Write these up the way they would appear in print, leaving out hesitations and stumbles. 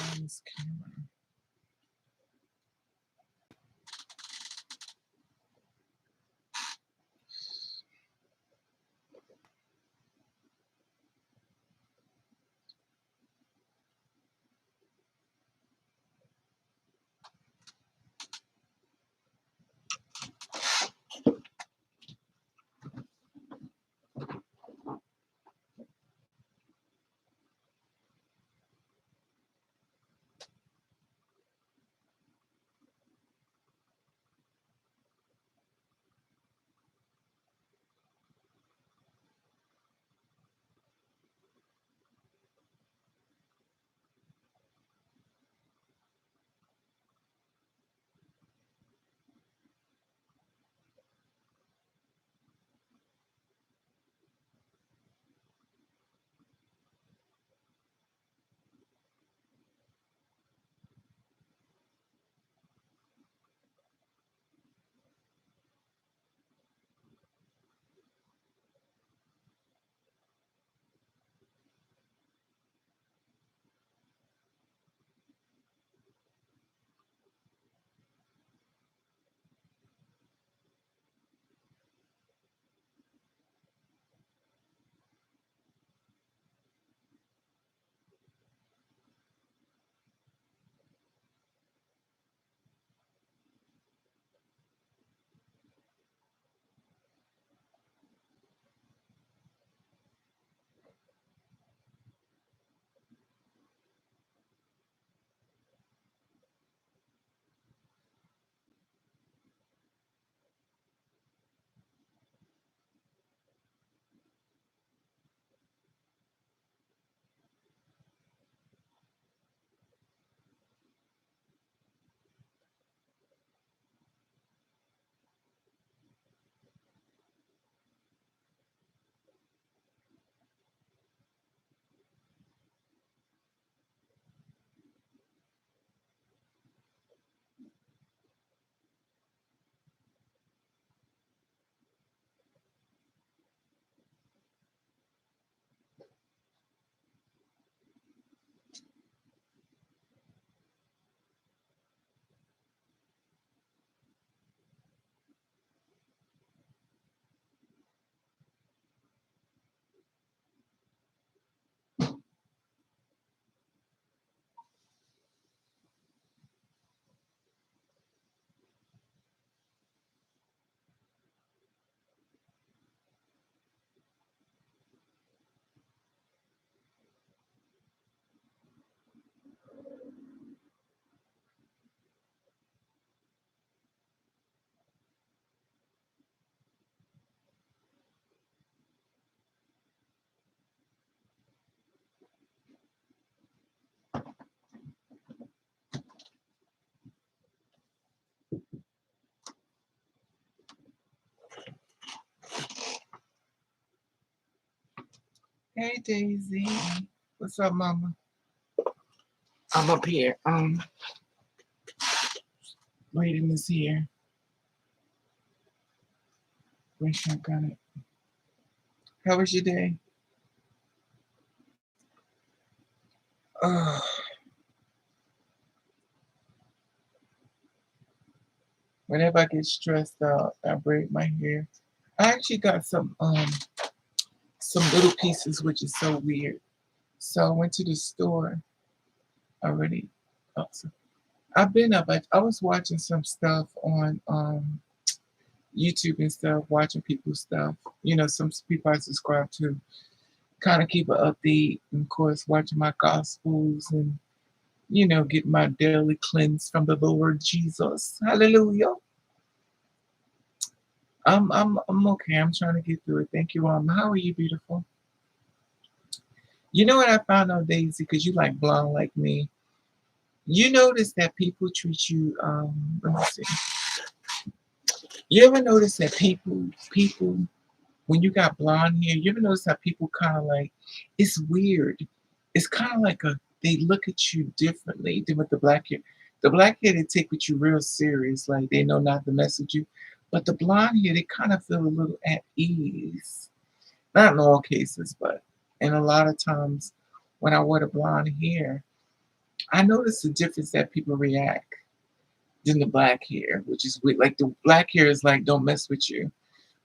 on this camera. Hey Daisy. What's up, mama? I'm up here. Waiting is here. Wish I got it. How was your day? Uh, Whenever I get stressed out, I braid my hair. I actually got some little pieces, which is so weird. So I went to the store already. Also, I've been up. I was watching some stuff on YouTube and stuff, watching people's stuff. Some people I subscribe to, kind of keep an update. And of course, watching my gospels and get my daily cleanse from the Lord Jesus. Hallelujah. I'm okay. I'm trying to get through it. Thank you, How are you, beautiful? You know what I found out, Daisy, because you like blonde like me. You notice that people treat you. Let me see. You ever notice that people, when you got blonde hair, you ever notice how people kind of like, it's weird. It's kind of like they look at you differently than with the black hair. The black hair, they take with you real serious, like they know not to mess with you. But the blonde hair, they kind of feel a little at ease. Not in all cases, but in a lot of times when I wear the blonde hair, I noticed the difference that people react than the black hair, which is weird. Like the black hair is like, don't mess with you.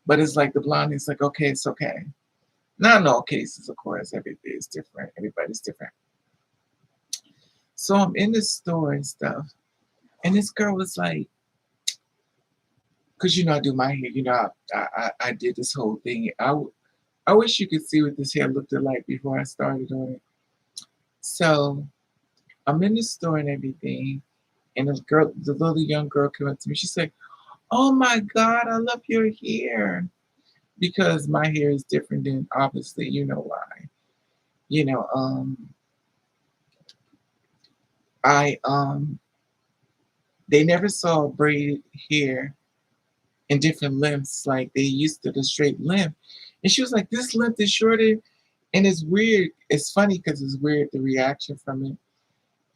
But it's like the blonde is like, okay, it's okay. Not in all cases, of course, everything is different. Everybody's different. So I'm in the store and stuff. And this girl was like, because I do my hair, I did this whole thing. I wish you could see what this hair looked like before I started on it. So I'm in the store and everything. And the little young girl came up to me. She's like, oh my God, I love your hair. Because my hair is different than obviously, you know why. You know, I they never saw braided hair in different lengths like they used to the straight length. And she was like, this length is shorter. And it's weird. It's funny because it's weird the reaction from it.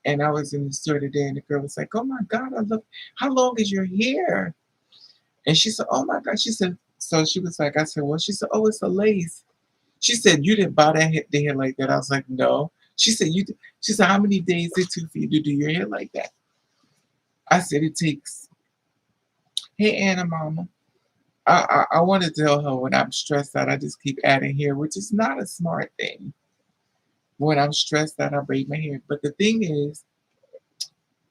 And I was in the store today and the girl was like, oh my God, I love how long is your hair? And she said, oh my God. She said, so she was like, I said, well, she said, oh, it's a lace. She said, you didn't buy the hair like that. I was like, no. She said, she said, how many days it took for you to do your hair like that? I said, it takes, hey, Anna Mama. I want to tell her when I'm stressed out, I just keep adding hair, which is not a smart thing. When I'm stressed out, I braid my hair. But the thing is,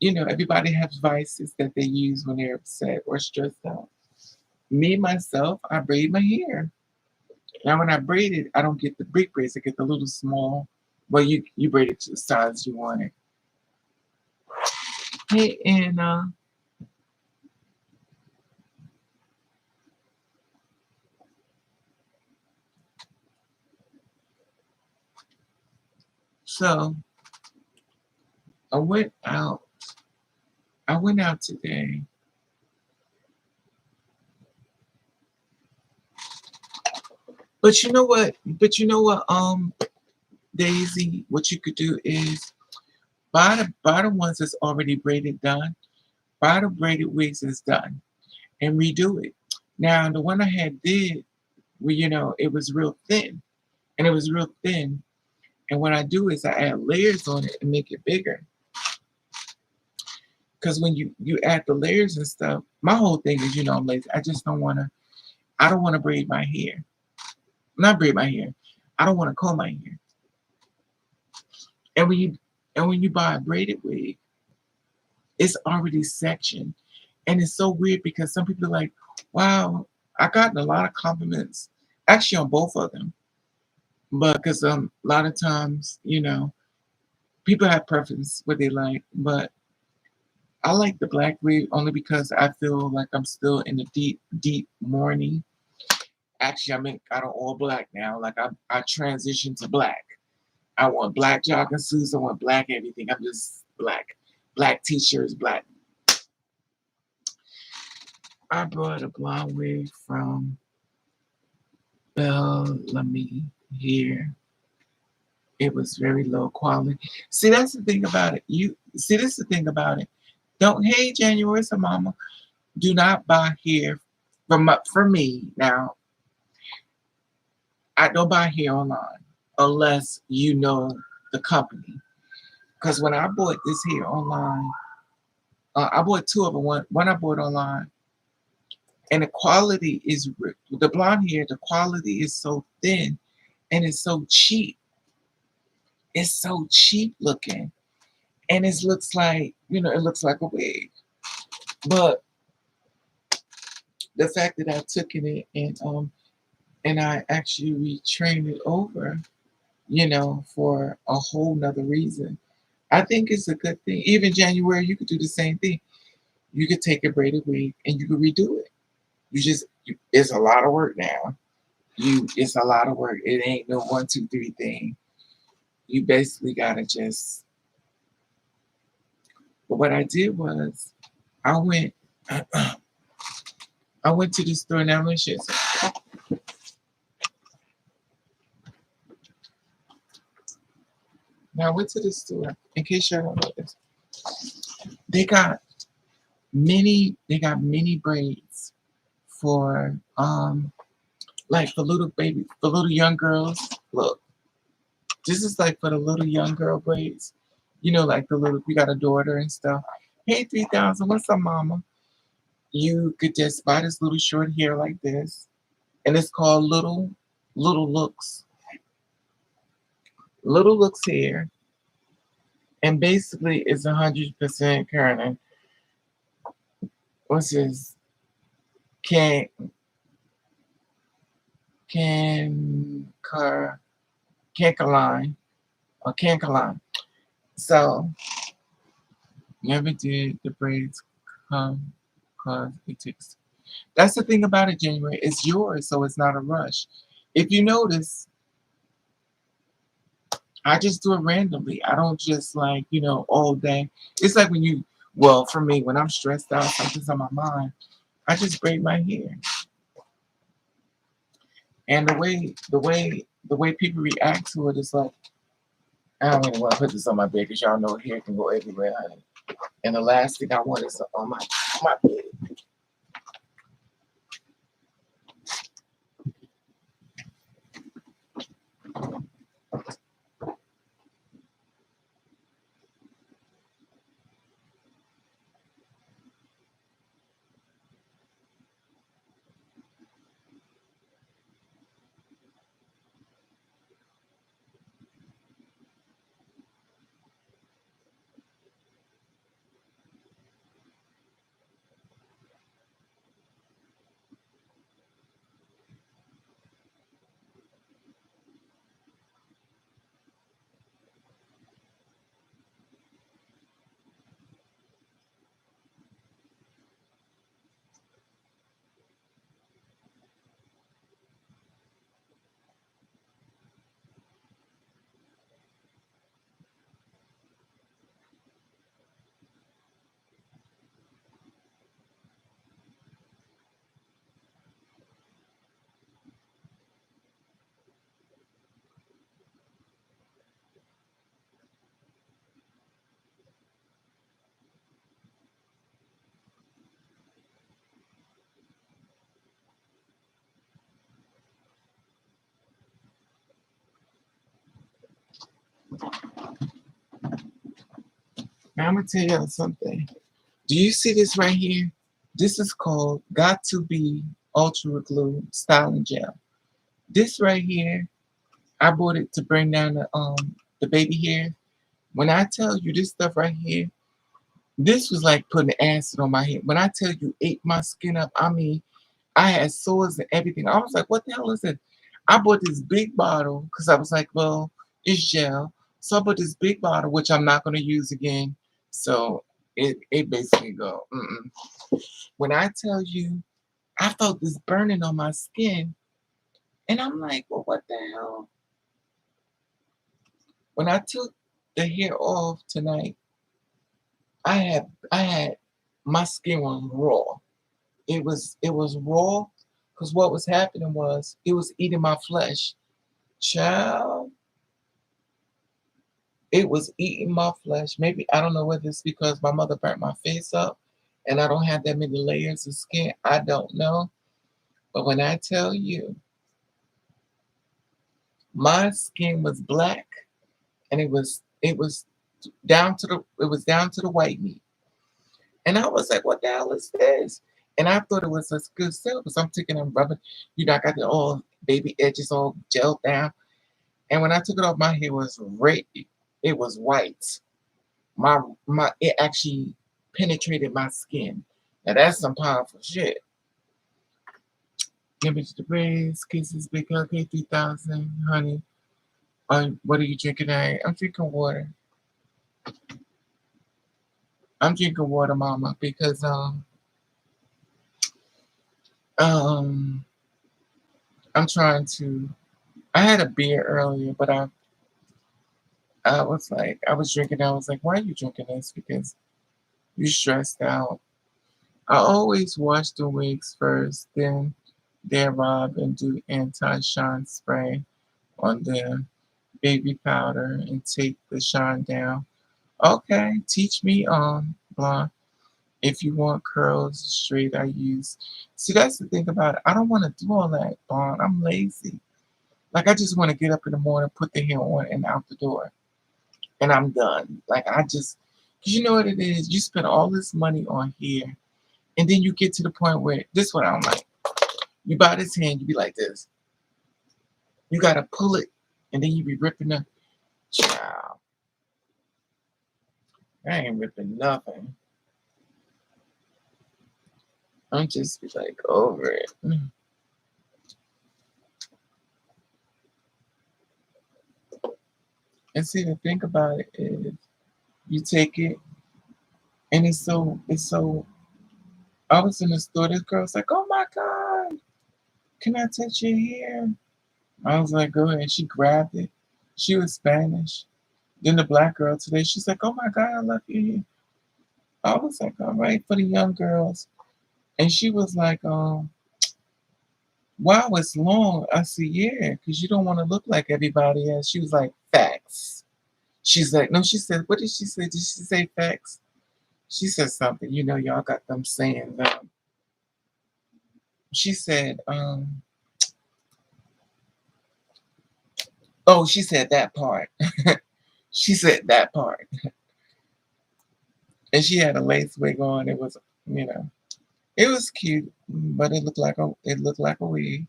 everybody has vices that they use when they're upset or stressed out. Me, myself, I braid my hair. Now, when I braid it, I don't get the big braids. I get the little small. Well, you braid it to the size you want it. Hey, Anna. So I went out. I went out today. But you know what? Daisy, what you could do is buy the ones that's already braided done. Buy the braided wigs that's done and redo it. Now the one I had did, well, it was real thin, and it was real thin. And what I do is I add layers on it and make it bigger. Because when you add the layers and stuff, my whole thing is, I'm lazy. I just don't want to. I don't want to braid my hair. Not braid my hair. I don't want to comb my hair. And when you buy a braided wig, it's already sectioned. And it's so weird because some people are like, wow, I gotten a lot of compliments, actually on both of them. But because a lot of times, people have preference what they like. But I like the black wig only because I feel like I'm still in the deep, deep mourning. Actually, I don't all black now. Like I transitioned to black. I want black jogging suits. I want black everything. I'm just black. Black t-shirts, black. I brought a blonde wig from Bellamy here. It was very low quality. See, that's the thing about it. This is the thing about it. Don't hey January, so mama. Do not buy here from me now. I don't buy here online unless you know the company. Because when I bought this here online, I bought two of them. One I bought online, and the quality is the blonde hair. The quality is so thin, and it's so cheap. It's so cheap looking, and it looks like it looks like a wig. But the fact that I took it and I actually retrained it over, for a whole nother reason. I think it's a good thing. Even January, you could do the same thing. You could take a braided wig and you could redo it. It's a lot of work now. It's a lot of work. It ain't no 1, 2, 3 thing. You basically gotta just. But what I did was, I went, I went to the store. Now let me show you something. Now I went to the store. In case y'all don't know this, they got mini braids for like for little young girls. Look, this is like for the little young girl braids. You know, like the little, we got a daughter and stuff. Hey, 3000, what's up, mama? You could just buy this little short hair like this, and it's called Little Looks. Little Looks hair, and basically it's 100% kind what's this, can can car cankaline or cankaline. So never did the braids come because it takes. That's the thing about it, January. It's yours, so it's not a rush. If you notice, I just do it randomly. I don't just like, all day. It's like when well, for me, when I'm stressed out, something's on my mind, I just braid my hair. And the way people react to it is like, I don't even want to put this on my bed because y'all know hair can go everywhere, honey. And the last thing I want is on my bed. Now I'm gonna tell y'all something. Do you see this right here? This is called Got to Be Ultra Glue Styling Gel. This right here, I bought it to bring down the baby hair. When I tell you this stuff right here, this was like putting acid on my head. When I tell you, ate my skin up, I mean, I had sores and everything. I was like, what the hell is it? I bought this big bottle because I was like, well, it's gel. So I bought this big bottle, which I'm not going to use again. So it basically go. Mm-mm. When I tell you, I felt this burning on my skin, and I'm like, well, what the hell? When I took the hair off tonight, I had my skin was raw. It was raw because what was happening was it was eating my flesh. Child, it was eating my flesh. Maybe I don't know whether it's because my mother burnt my face up and I don't have that many layers of skin. I don't know. But when I tell you my skin was black and it was down to the white meat. And I was like, what the hell is this? And I thought it was a good stuff because I'm taking them rubbing, I got the all baby edges all gelled down. And when I took it off, my hair was red. It was white. My it actually penetrated my skin. Now that's some powerful shit. Give me to the braids, kisses, big hug, hey 3000, honey. What are you drinking tonight? I'm drinking water. I'm drinking water, mama, because um I'm trying to. I had a beer earlier, but I was like, I was drinking. I was like, why are you drinking this? Because you stressed out. I always wash the wigs first, then rub and do anti-shine spray on the baby powder and take the shine down. Okay, teach me blonde. If you want curls straight, I use. See, that's the thing about it. I don't want to do all that, blonde. I'm lazy. Like I just want to get up in the morning, put the hair on, and out the door. and I'm done. Like I just, cause you know what it is. You spend all this money on here, and then you get to the point where this is what I don't like. You buy this hand, you be like this. You gotta pull it, and then you be ripping the child. I ain't ripping nothing. I'm just be like over it. And see, the thing about it is, you take it, and it's so. I was in the store. This girl's like, "Oh my god, can I touch your hair?" I was like, "Go ahead." She grabbed it. She was Spanish. Then the black girl today, she's like, "Oh my god, I love your hair." I was like, "All right," for the young girls, and she was like, "Wow, it's long." I said, "Yeah, because you don't want to look like everybody else." She was like, "Facts." She's like, "No," she said, "What did she say? Did she say facts?" She said something. You know, y'all got them saying. She said, "Oh," she said that part. She said that part, and she had a lace wig on. It was, you know, it was cute, but it looked like a wig,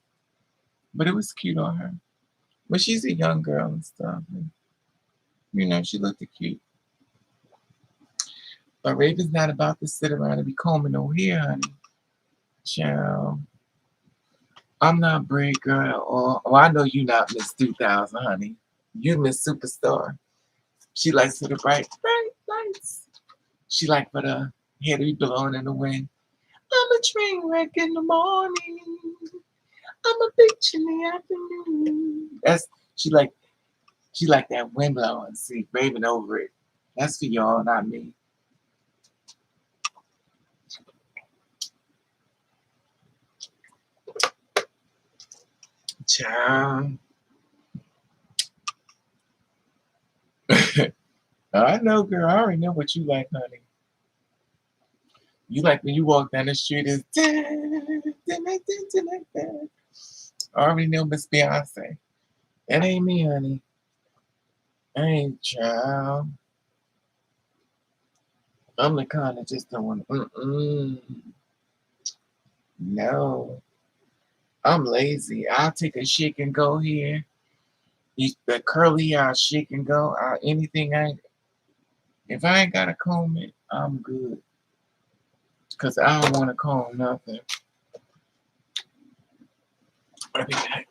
but it was cute on her. But she's a young girl and stuff, and she looked cute. But Raven's not about to sit around and be combing no hair, honey. Child, I'm not Bray Girl, or I know you not Miss 2000, honey. You Miss Superstar. She likes for the bright lights. She like for the hair to be blowing in the wind. I'm a train wreck in the morning. I'm a bitch in the afternoon. That's she like she like that wind blowing. See, Raven over it. That's for y'all, not me. Child. I know, girl. I already know what you like, honey. You like when you walk down the street is I already know Miss Beyonce. That ain't me, honey. I ain't child. I'm the kind that just don't want. No, I'm lazy. I'll take a shake and go here. The curly, I'll shake and go. Anything if I ain't got to comb it, I'm good. Cause I don't want to comb nothing. I'll be back.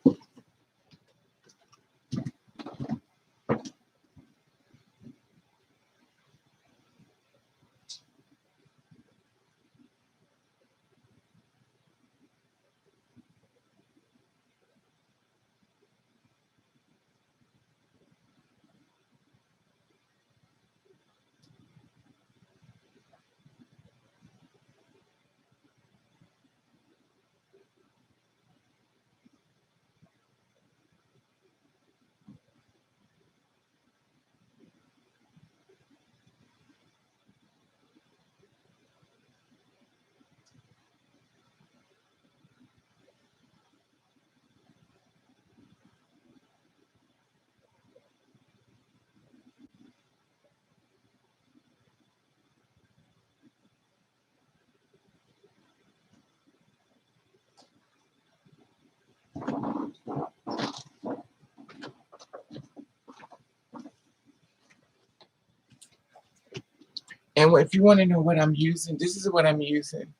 And if you want to know what I'm using, this is what I'm using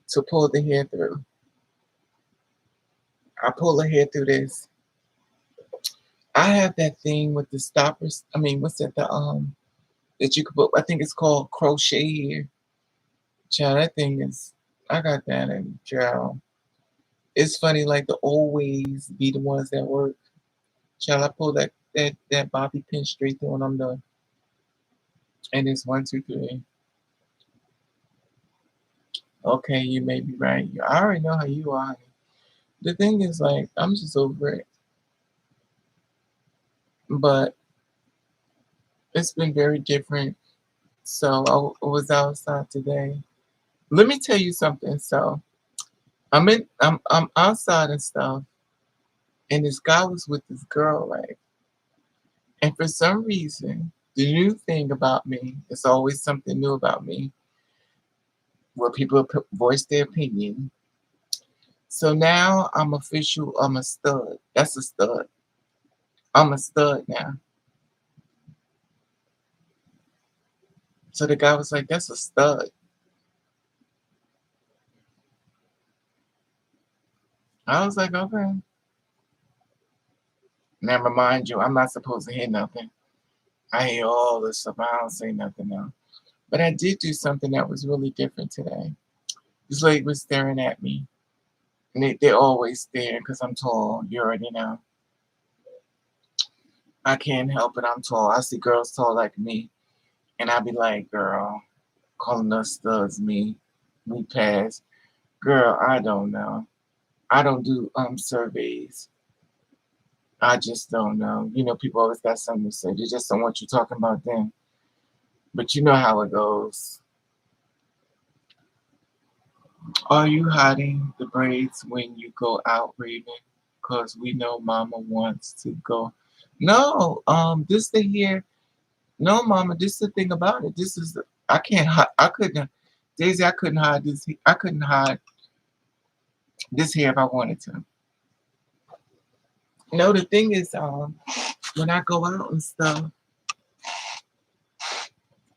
to pull the hair through. I pull the hair through this. I have that thing with the stoppers. I mean, what's that? That you could put. I think it's called crochet hair. Child, that thing is. I got that, and child, it's funny. Like the old ways be the ones that work. Child, I pull that bobby pin straight through, and I'm done. And it's 1, 2, 3. Okay, you may be right. I already know how you are, honey. The thing is, like, I'm just over it. But it's been very different. So I was outside today. Let me tell you something. So I'm outside and stuff, and this guy was with this girl, right? And for some reason, The new thing about me, it's always something new about me, where people voice their opinion. So now I'm official. I'm a stud. That's a stud. I'm a stud now. So the guy was like, "That's a stud." I was like, "Okay." Now remind you, I'm not supposed to hear nothing. I hear all this stuff. I don't say nothing now. But I did do something that was really different today. This lady was staring at me. And they always stare because I'm tall. You already know. I can't help it. I'm tall. I see girls tall like me. And I be like, girl, calling us studs, me. We pass. Girl, I don't know. I don't do surveys. I just don't know. You know, people always got something to say. They just don't want you talking about them. But you know how it goes. Are you hiding the braids when you go out, Raven? Because we know Mama wants to go. No, this thing here. No, Mama, this is the thing about it. This is I can't hide. I couldn't, Daisy. I couldn't hide this. I couldn't hide this hair if I wanted to. No, the thing is, when I go out and stuff,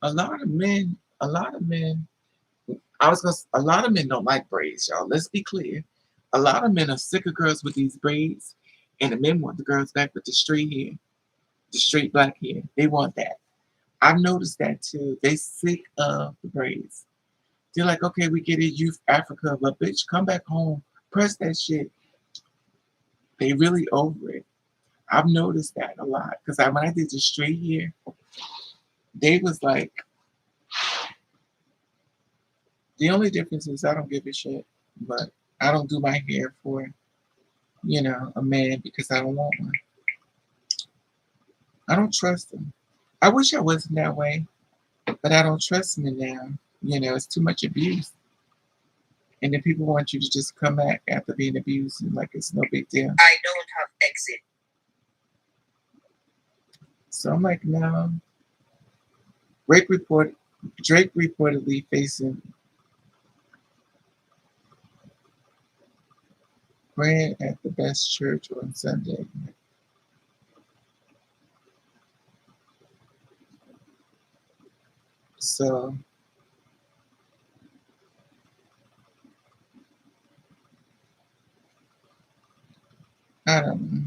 a lot of men. A lot of men don't like braids, y'all. Let's be clear. A lot of men are sick of girls with these braids, and the men want the girls back with the straight hair, the straight black hair. They want that. I've noticed that too. They sick of the braids. They're like, okay, we get it, youth Africa, but bitch, come back home, press that shit. They really over it. I've noticed that a lot because when I did the straight hair, they was like, the only difference is I don't give a shit, but I don't do my hair for a man because I don't want one. I don't trust him. I wish I wasn't that way, but I don't trust men now. It's too much abuse. And then people want you to just come back after being abused and like it's no big deal. I don't have exit. So I'm like, no. Drake report Drake reportedly facing praying at the best church on Sunday. So I don't know.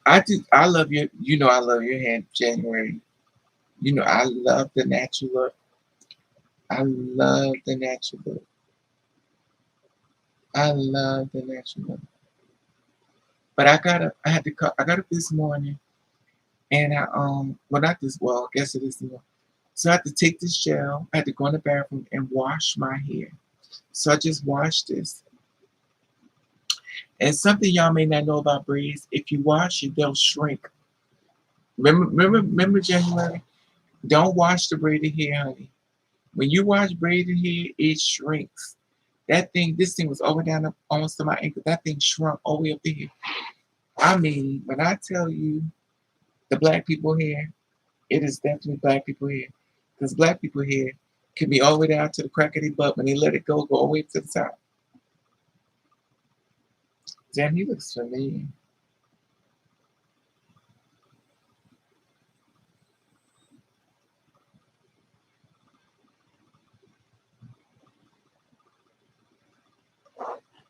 I love your I love your hair, January. I love the natural look. I love the natural look. I love the natural look. But I got up this morning and not this well, I guess it is the morning. So I had to take this gel, I had to go in the bathroom and wash my hair. So I just washed this. And something y'all may not know about braids, if you wash it, they'll shrink. Remember January? Don't wash the braided hair, honey. When you wash braided hair, it shrinks. This thing was over down almost to my ankle. That thing shrunk all the way up to here. I mean, when I tell you the black people hair, it is definitely black people hair. Because black people hair can be all the way down to the crack of their butt. When they let it go all the way to the top. Damn, he looks familiar.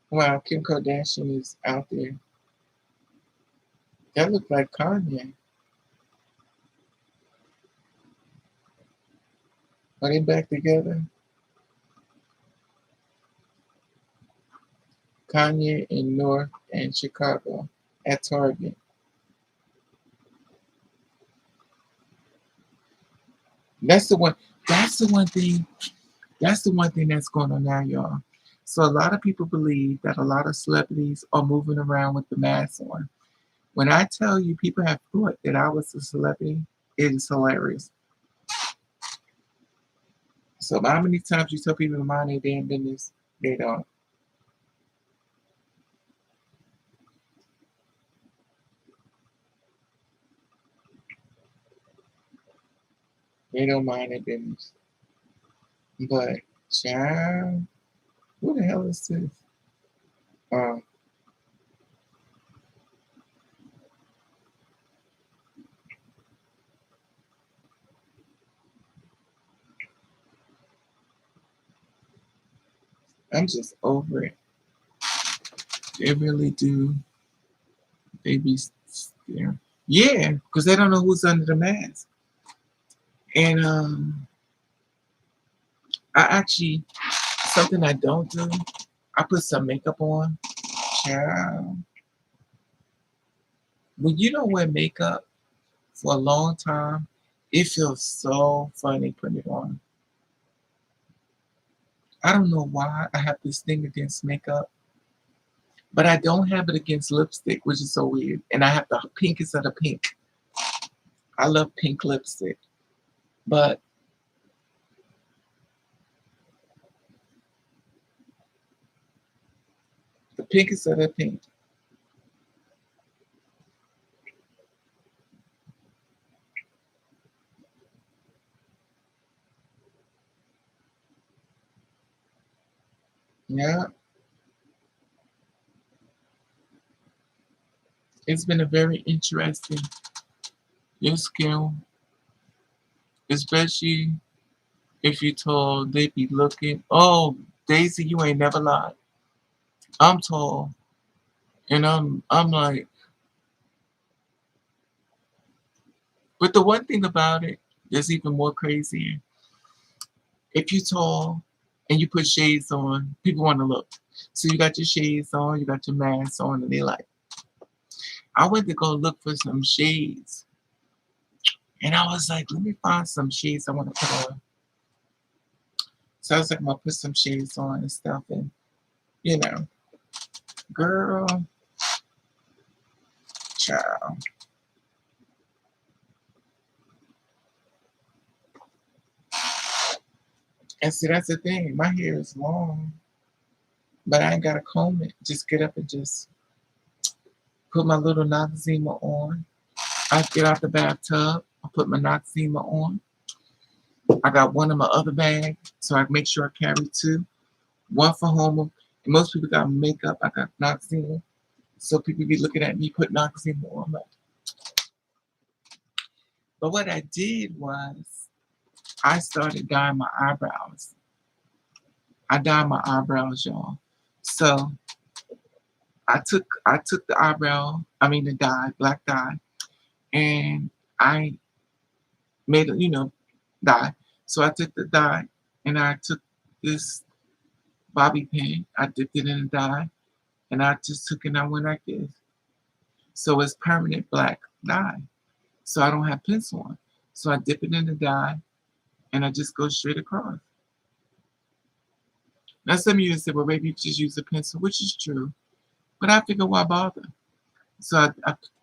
Wow, Kim Kardashian is out there. That looked like Kanye. Are they back together? Kanye in North and Chicago at Target. That's the one. That's the one thing. That's the one thing that's going on now, y'all. So a lot of people believe that a lot of celebrities are moving around with the mask on. When I tell you people have thought that I was a celebrity, it is hilarious. So how many times you tell people to mind their damn business, they don't. They don't mind their business. But, child, who the hell is this? Um, I'm just over it. They really do. They be scared. Yeah, because they don't know who's under the mask. And I actually, something I don't do, I put some makeup on. Child. When you don't wear makeup for a long time, it feels so funny putting it on. I don't know why I have this thing against makeup, but I don't have it against lipstick, which is so weird. And I have the pinkest of the pink. I love pink lipstick, but the pinkest of the pink. Yeah, it's been a very interesting your skill, especially if you told they be looking. Oh, Daisy, you ain't never lied. I'm tall, and I'm like. But the one thing about it that's even more crazy, if you tall and you put shades on, people want to look. So you got your shades on, you got your mask on, and they like. I went to go look for some shades, and I was like, let me find some shades I want to put on. So I was like, I'm gonna put some shades on and stuff, and you know, girl, child. And see, that's the thing. My hair is long, but I ain't gotta comb it. Just get up and just put my little Noxzema on. I get out the bathtub. I put my Noxzema on. I got one in my other bag, so I make sure I carry two. One for home. And most people got makeup. I got Noxzema. So people be looking at me put Noxzema on. But what I did was I started dyeing my eyebrows. I dyed my eyebrows, y'all. So I took the eyebrow, I mean the dye, black dye, and I made a, dye. So I took the dye and I took this bobby pin, I dipped it in the dye, and I just took it and I went like this. So it's permanent black dye. So I don't have pencil on. So I dip it in the dye and I just go straight across. Now some of you say, well, maybe you just use a pencil, which is true. But I figure why bother? So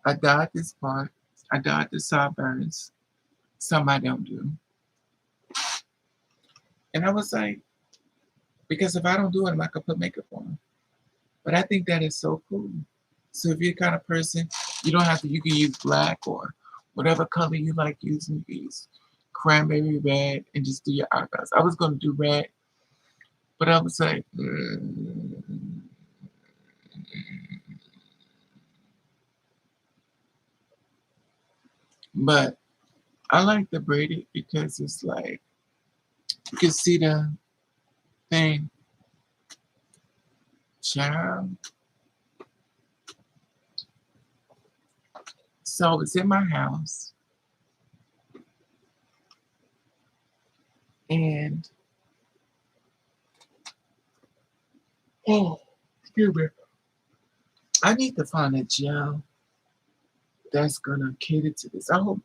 I dyed this part. I dyed the sideburns. Some I don't do. And I was like, because if I don't do it, I'm not gonna put makeup on. But I think that is so cool. So if you're the kind of person, you don't have to, you can use black or whatever color you like using. You can use cranberry red and just do your eyebrows. I was gonna do red, but I was like, but I like the braided because it's like you can see the thing. Child. So it's in my house and oh, excuse me. I need to find a gel that's gonna cater to this. I hope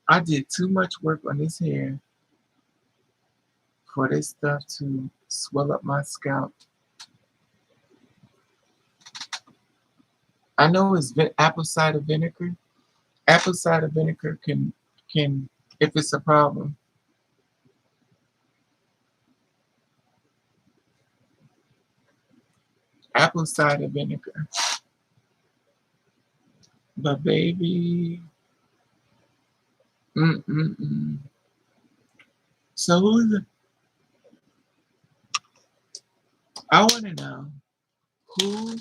I did too much work on this hair for this stuff to swell up my scalp. I know it's apple cider vinegar. Apple cider vinegar can if it's a problem. Apple cider vinegar. But baby, Mm-mm-mm. So I want to know who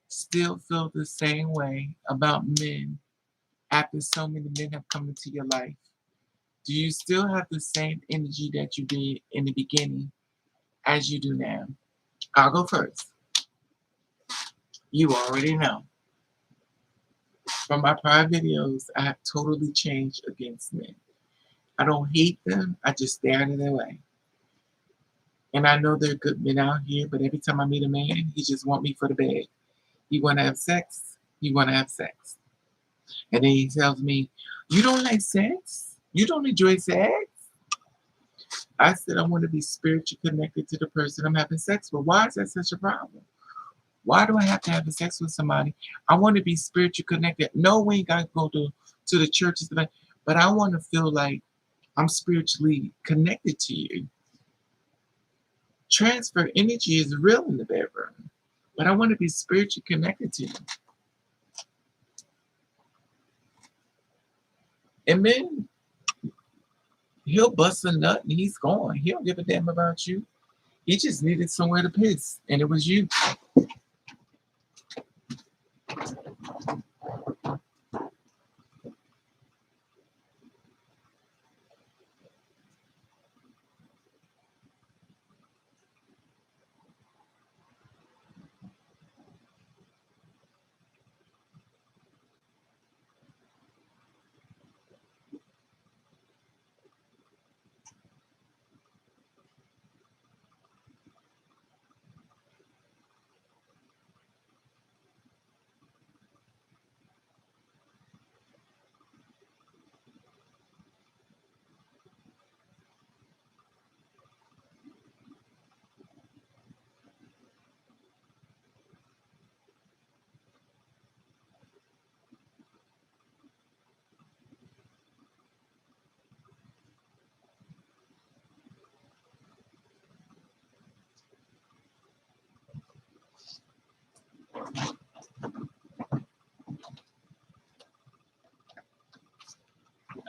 still feel the same way about men after so many men have come into your life. Do you still have the same energy that you did in the beginning as you do now? I'll go first. You already know. From my prior videos, I have totally changed against men. I don't hate them, I just stay out of their way. And I know there are good men out here, but every time I meet a man, he just want me for the bed. He want to have sex. He want to have sex. And then he tells me, you don't like sex? You don't enjoy sex? I said, I want to be spiritually connected to the person I'm having sex with. Why is that such a problem? Why do I have to have sex with somebody? I want to be spiritually connected. No, we ain't got to go to the churches, but I want to feel like I'm spiritually connected to you. Transfer energy is real in the bedroom, but I want to be spiritually connected to you. And then he'll bust a nut and he's gone. He don't give a damn about you. He just needed somewhere to piss, and it was you.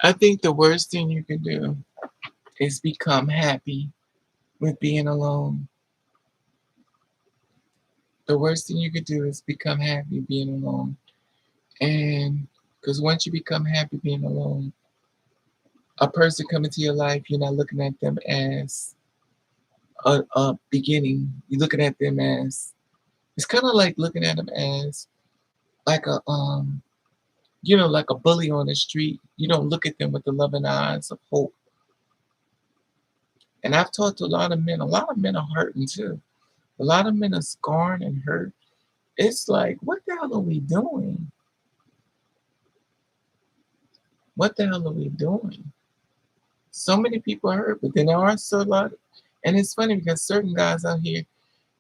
I think the worst thing you can do is become happy with being alone. The worst thing you could do is become happy being alone. And because once you become happy being alone, a person coming to your life, you're not looking at them as a beginning. You're looking at them as, it's kind of like looking at them as like like a bully on the street. You don't look at them with the loving eyes of hope. And I've talked to a lot of men are hurting too. A lot of men are scarred and hurt. It's like, what the hell are we doing? What the hell are we doing? So many people are hurt, but then there are so a lot. And it's funny because certain guys out here,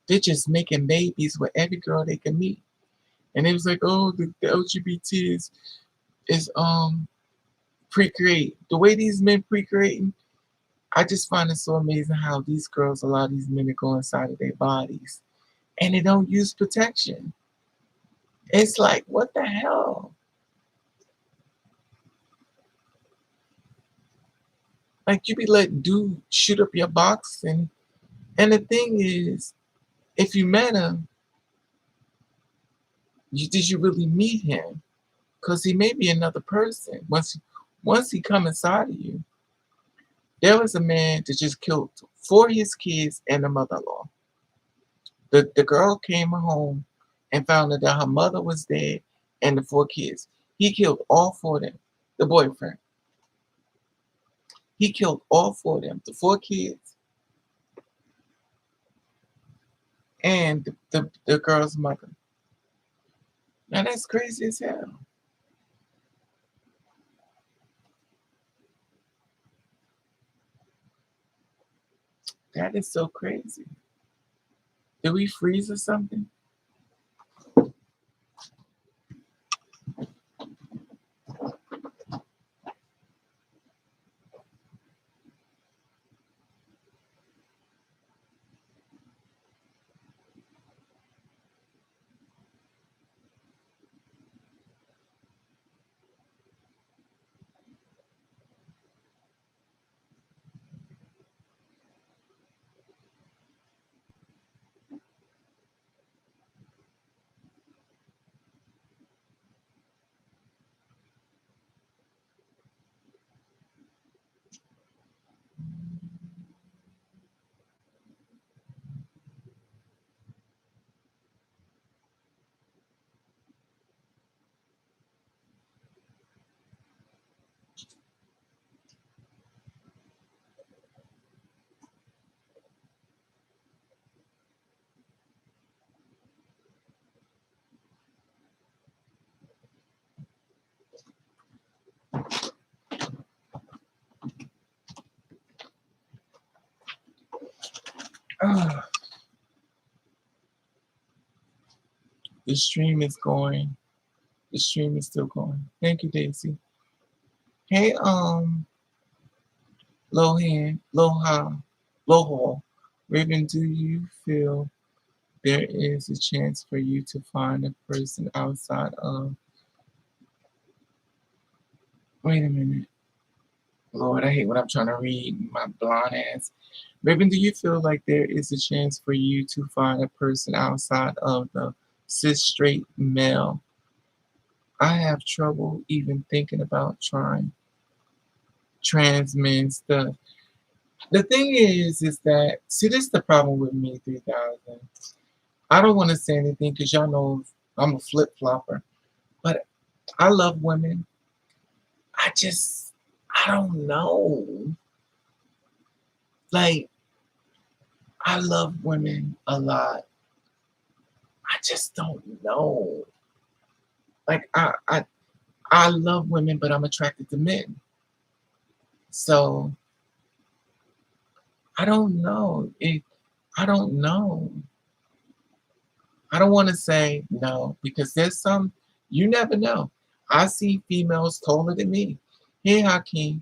they're just making babies with every girl they can meet. And it was like, oh, the LGBT is procreate. The way these men procreating, I just find it so amazing how these girls allow these men to go inside of their bodies and they don't use protection. It's like, what the hell? Like you be letting dude shoot up your box and the thing is, if you met him, did you really meet him? Because he may be another person. Once he come inside of you, there was a man that just killed four of his kids and a mother-in-law. The girl came home and found out that her mother was dead and the four kids. He killed all four of them. The boyfriend. He killed all four of them. The four kids and the girl's mother. Now that's crazy as hell. That is so crazy. Did we freeze or something? Ah, the stream is going. The stream is still going. Thank you, Daisy. Hey, Lohan, Loha, Lohol. Raven, do you feel there is a chance for you to find a person outside of. Wait a minute. Lord, I hate when I'm trying to read my blonde ass. Raven, do you feel like there is a chance for you to find a person outside of the cis straight male? I have trouble even thinking about trying trans men stuff. The thing is that, see, this is the problem with me, 3000. I don't want to say anything because y'all know I'm a flip flopper, but I love women. I just, I don't know. Like, I love women a lot. I just don't know. Like, I love women, but I'm attracted to men. So I don't know. I don't know. I don't want to say no because there's some, you never know. I see females taller than me. Hey, Hakeem.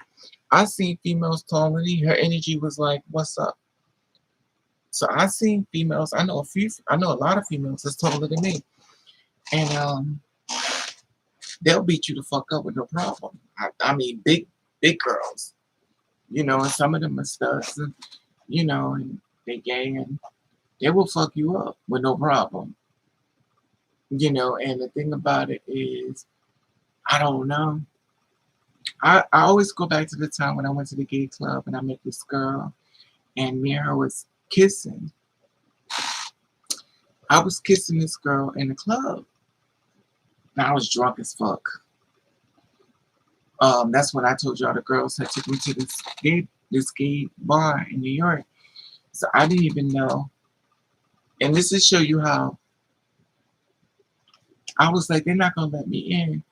I seen females taller than me. Her energy was like, what's up? So I seen females, I know a lot of females that's taller than me. And they'll beat you the fuck up with no problem. I mean big girls. And some of them are studs and and they gay and they will fuck you up with no problem. And the thing about it is, I don't know. I always go back to the time when I went to the gay club and I met this girl and me and her was kissing. I was kissing this girl in the club. And I was drunk as fuck. That's when I told y'all the girls had took me to this gay bar in New York. So I didn't even know. And this is show you how I was like, they're not gonna let me in.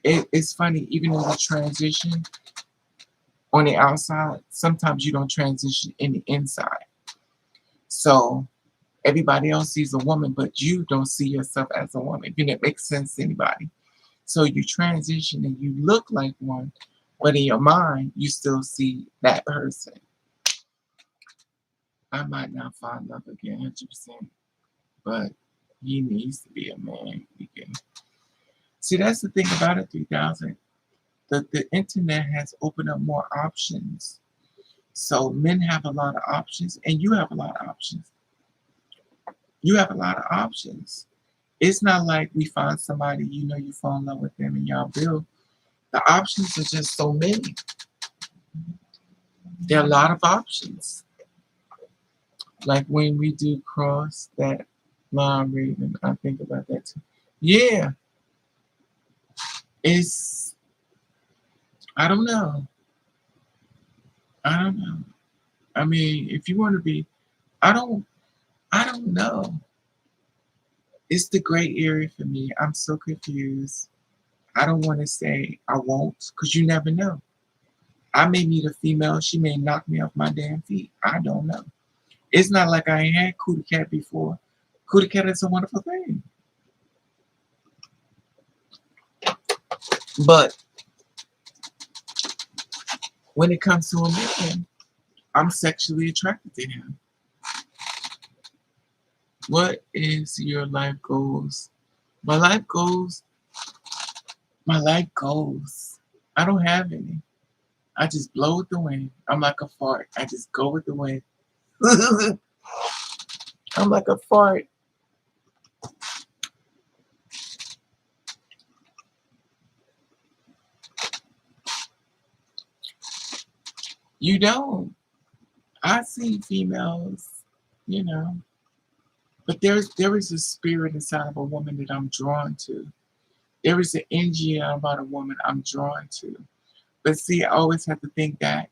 It's funny, even in the transition on the outside, sometimes you don't transition in the inside. So everybody else sees a woman, but you don't see yourself as a woman. If it makes sense to anybody. So you transition and you look like one, but in your mind, you still see that person. I might not find love again 100%, but he needs to be a man. We can see that's the thing about it, 3000. The internet has opened up more options. So men have a lot of options, and you have a lot of options. You have a lot of options. It's not like we find somebody, you fall in love with them and y'all build. The options are just so many. There are a lot of options. Like when we do cross that line reading, I think about that too. Yeah, it's, I don't know. I don't know. I mean, if you want to be, I don't know. It's the gray area for me. I'm so confused. I don't want to say I won't, because you never know. I may meet a female, she may knock me off my damn feet. I don't know. It's not like I ain't had cootie cat before. Cootie cat is a wonderful thing. But when it comes to a man, I'm sexually attracted to him. What is your life goals? My life goals, my life goals. I don't have any. I just blow with the wind. I'm like a fart. I just go with the wind. I'm like a fart. You don't. I see females, you know, but there is a spirit inside of a woman that I'm drawn to. There is an energy about a woman I'm drawn to. But see, I always have to think that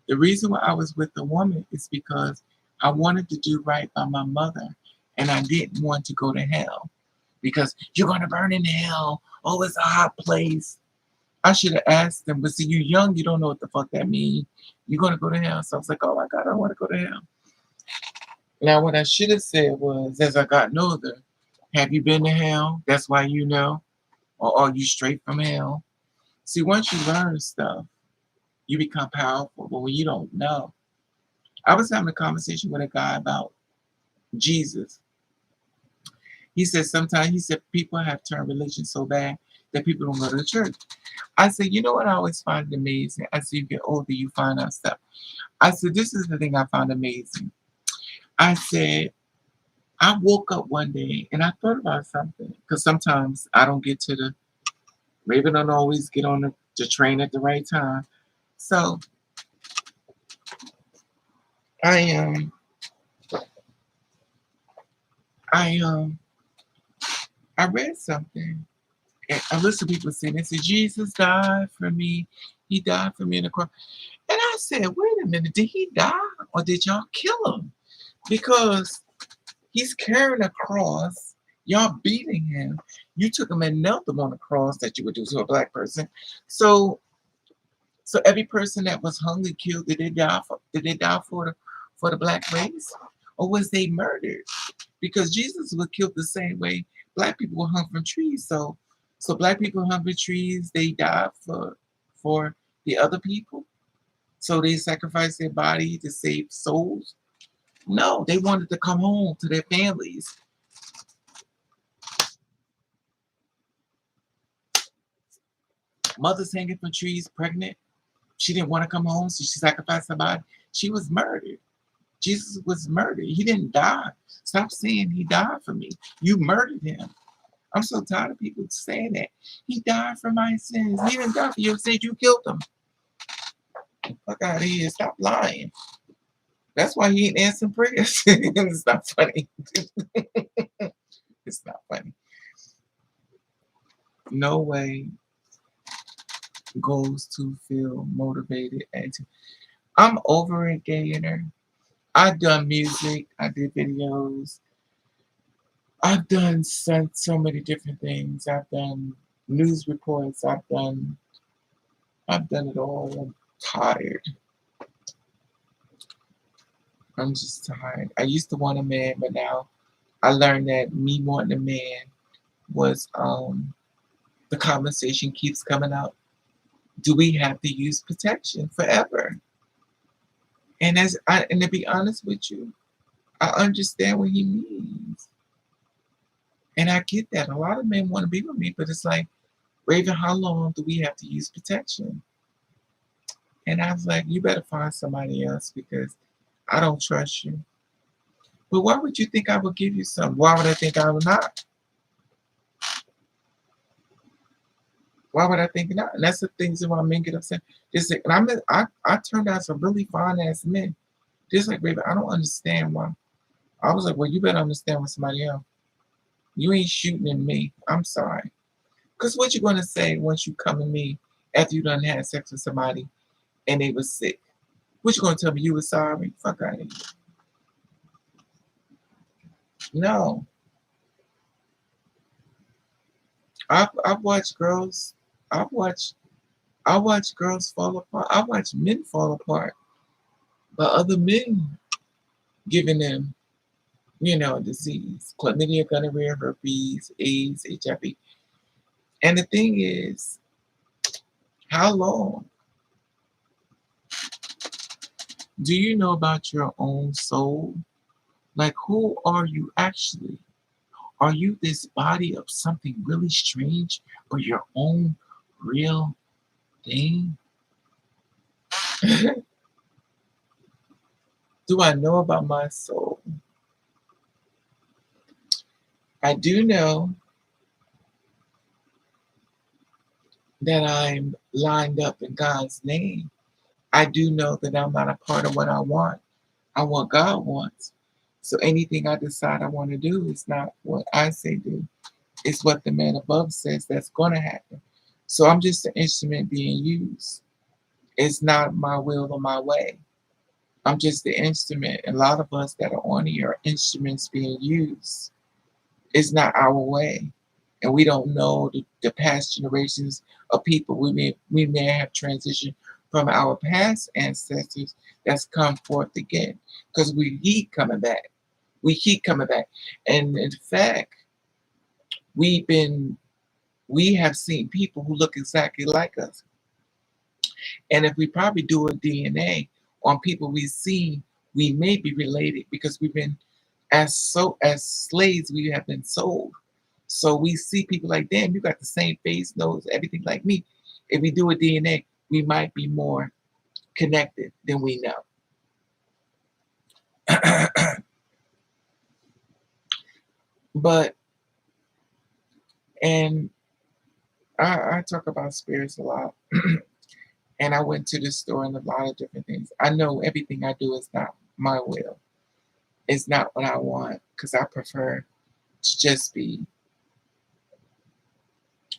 the reason why I was with the woman is because I wanted to do right by my mother and I didn't want to go to hell because you're going to burn in hell. Oh, it's a hot place. I should have asked them, but see, you're young, you don't know what the fuck that means. You're going to go to hell. So I was like, oh my God, I want to go to hell. Now, what I should have said was, as I got older, have you been to hell? That's why you know. Or are you straight from hell? See, once you learn stuff, you become powerful. But when you don't know, I was having a conversation with a guy about Jesus. He said sometimes, he said, people have turned religion so bad that people don't go to the church. I said, you know what I always find amazing? I said, you get older, you find out stuff. I said, this is the thing I found amazing. I said, I woke up one day and I thought about something. Because sometimes I don't get to the, maybe I don't always get on the train at the right time. So I I I read something. And I listened to people saying, they said, Jesus died for me. He died for me in the cross. And I said, wait a minute, did he die or did y'all kill him? Because he's carrying a cross. Y'all beating him. You took him and knelt him on the cross that you would do to a black person. So, so every person that was hungry killed, did they die for? Did they die for the black race, or was they murdered? Because Jesus was killed the same way black people were hung from trees. So, so black people hung from trees. They died for the other people. So they sacrificed their body to save souls. No, they wanted to come home to their families. Mothers hanging from trees, pregnant. She didn't want to come home, so she sacrificed her body. She was murdered. Jesus was murdered. He didn't die. Stop saying he died for me. You murdered him. I'm so tired of people saying that. He died for my sins. He didn't die for your sins. You killed him. Fuck out of here. Stop lying. That's why he ain't answering prayers. It's not funny. It's not funny. No way goes to feel motivated and to, I'm over it, Gator. I've done music, I did videos, I've done so many different things. I've done news reports, I've done it all. I'm tired. I'm just tired. I used to want a man, but now I learned that me wanting a man was the conversation keeps coming up. Do we have to use protection forever? And to be honest with you, I understand what he means. And I get that. A lot of men want to be with me, but it's like, Raven, how long do we have to use protection? And I was like, you better find somebody else because I don't trust you. But why would you think I would give you some? Why would I think I would not? Why would I think not? And that's the things that why men get upset. Just like, and I turned out some really fine ass men. Just like, Raven, I don't understand why. I was like, well, you better understand with somebody else. You ain't shooting at me. I'm sorry. Because what you going to say once you come to me after you done had sex with somebody and they was sick? What you going to tell me? You were sorry? Fuck out of here. No. I've watched girls. I've watched I watch girls fall apart. I watch men fall apart by other men giving them, a disease, chlamydia, gonorrhea, herpes, AIDS, HIV. And the thing is, how long do you know about your own soul? Like, who are you actually? Are you this body of something really strange or your own real thing? Do I know about my soul? I do know that I'm lined up in God's name. I do know that I'm not a part of what I want. I want God wants. So anything I decide I want to do is not what I say do. It's what the man above says that's going to happen. So I'm just an instrument being used. It's not my will or my way. I'm just the instrument. A lot of us that are on here are instruments being used. It's not our way. And we don't know the past generations of people. We may have transitioned from our past ancestors that's come forth again. Because we keep coming back. We keep coming back. And in fact, we've been we have seen people who look exactly like us. And if we probably do a DNA on people we've seen, we may be related because we've been as slaves we have been sold. So we see people like, damn, you got the same face, nose, everything like me. If we do a DNA, we might be more connected than we know. But and I talk about spirits a lot. And I went to the store and a lot of different things. I know everything I do is not my will. It's not what I want because I prefer to just be.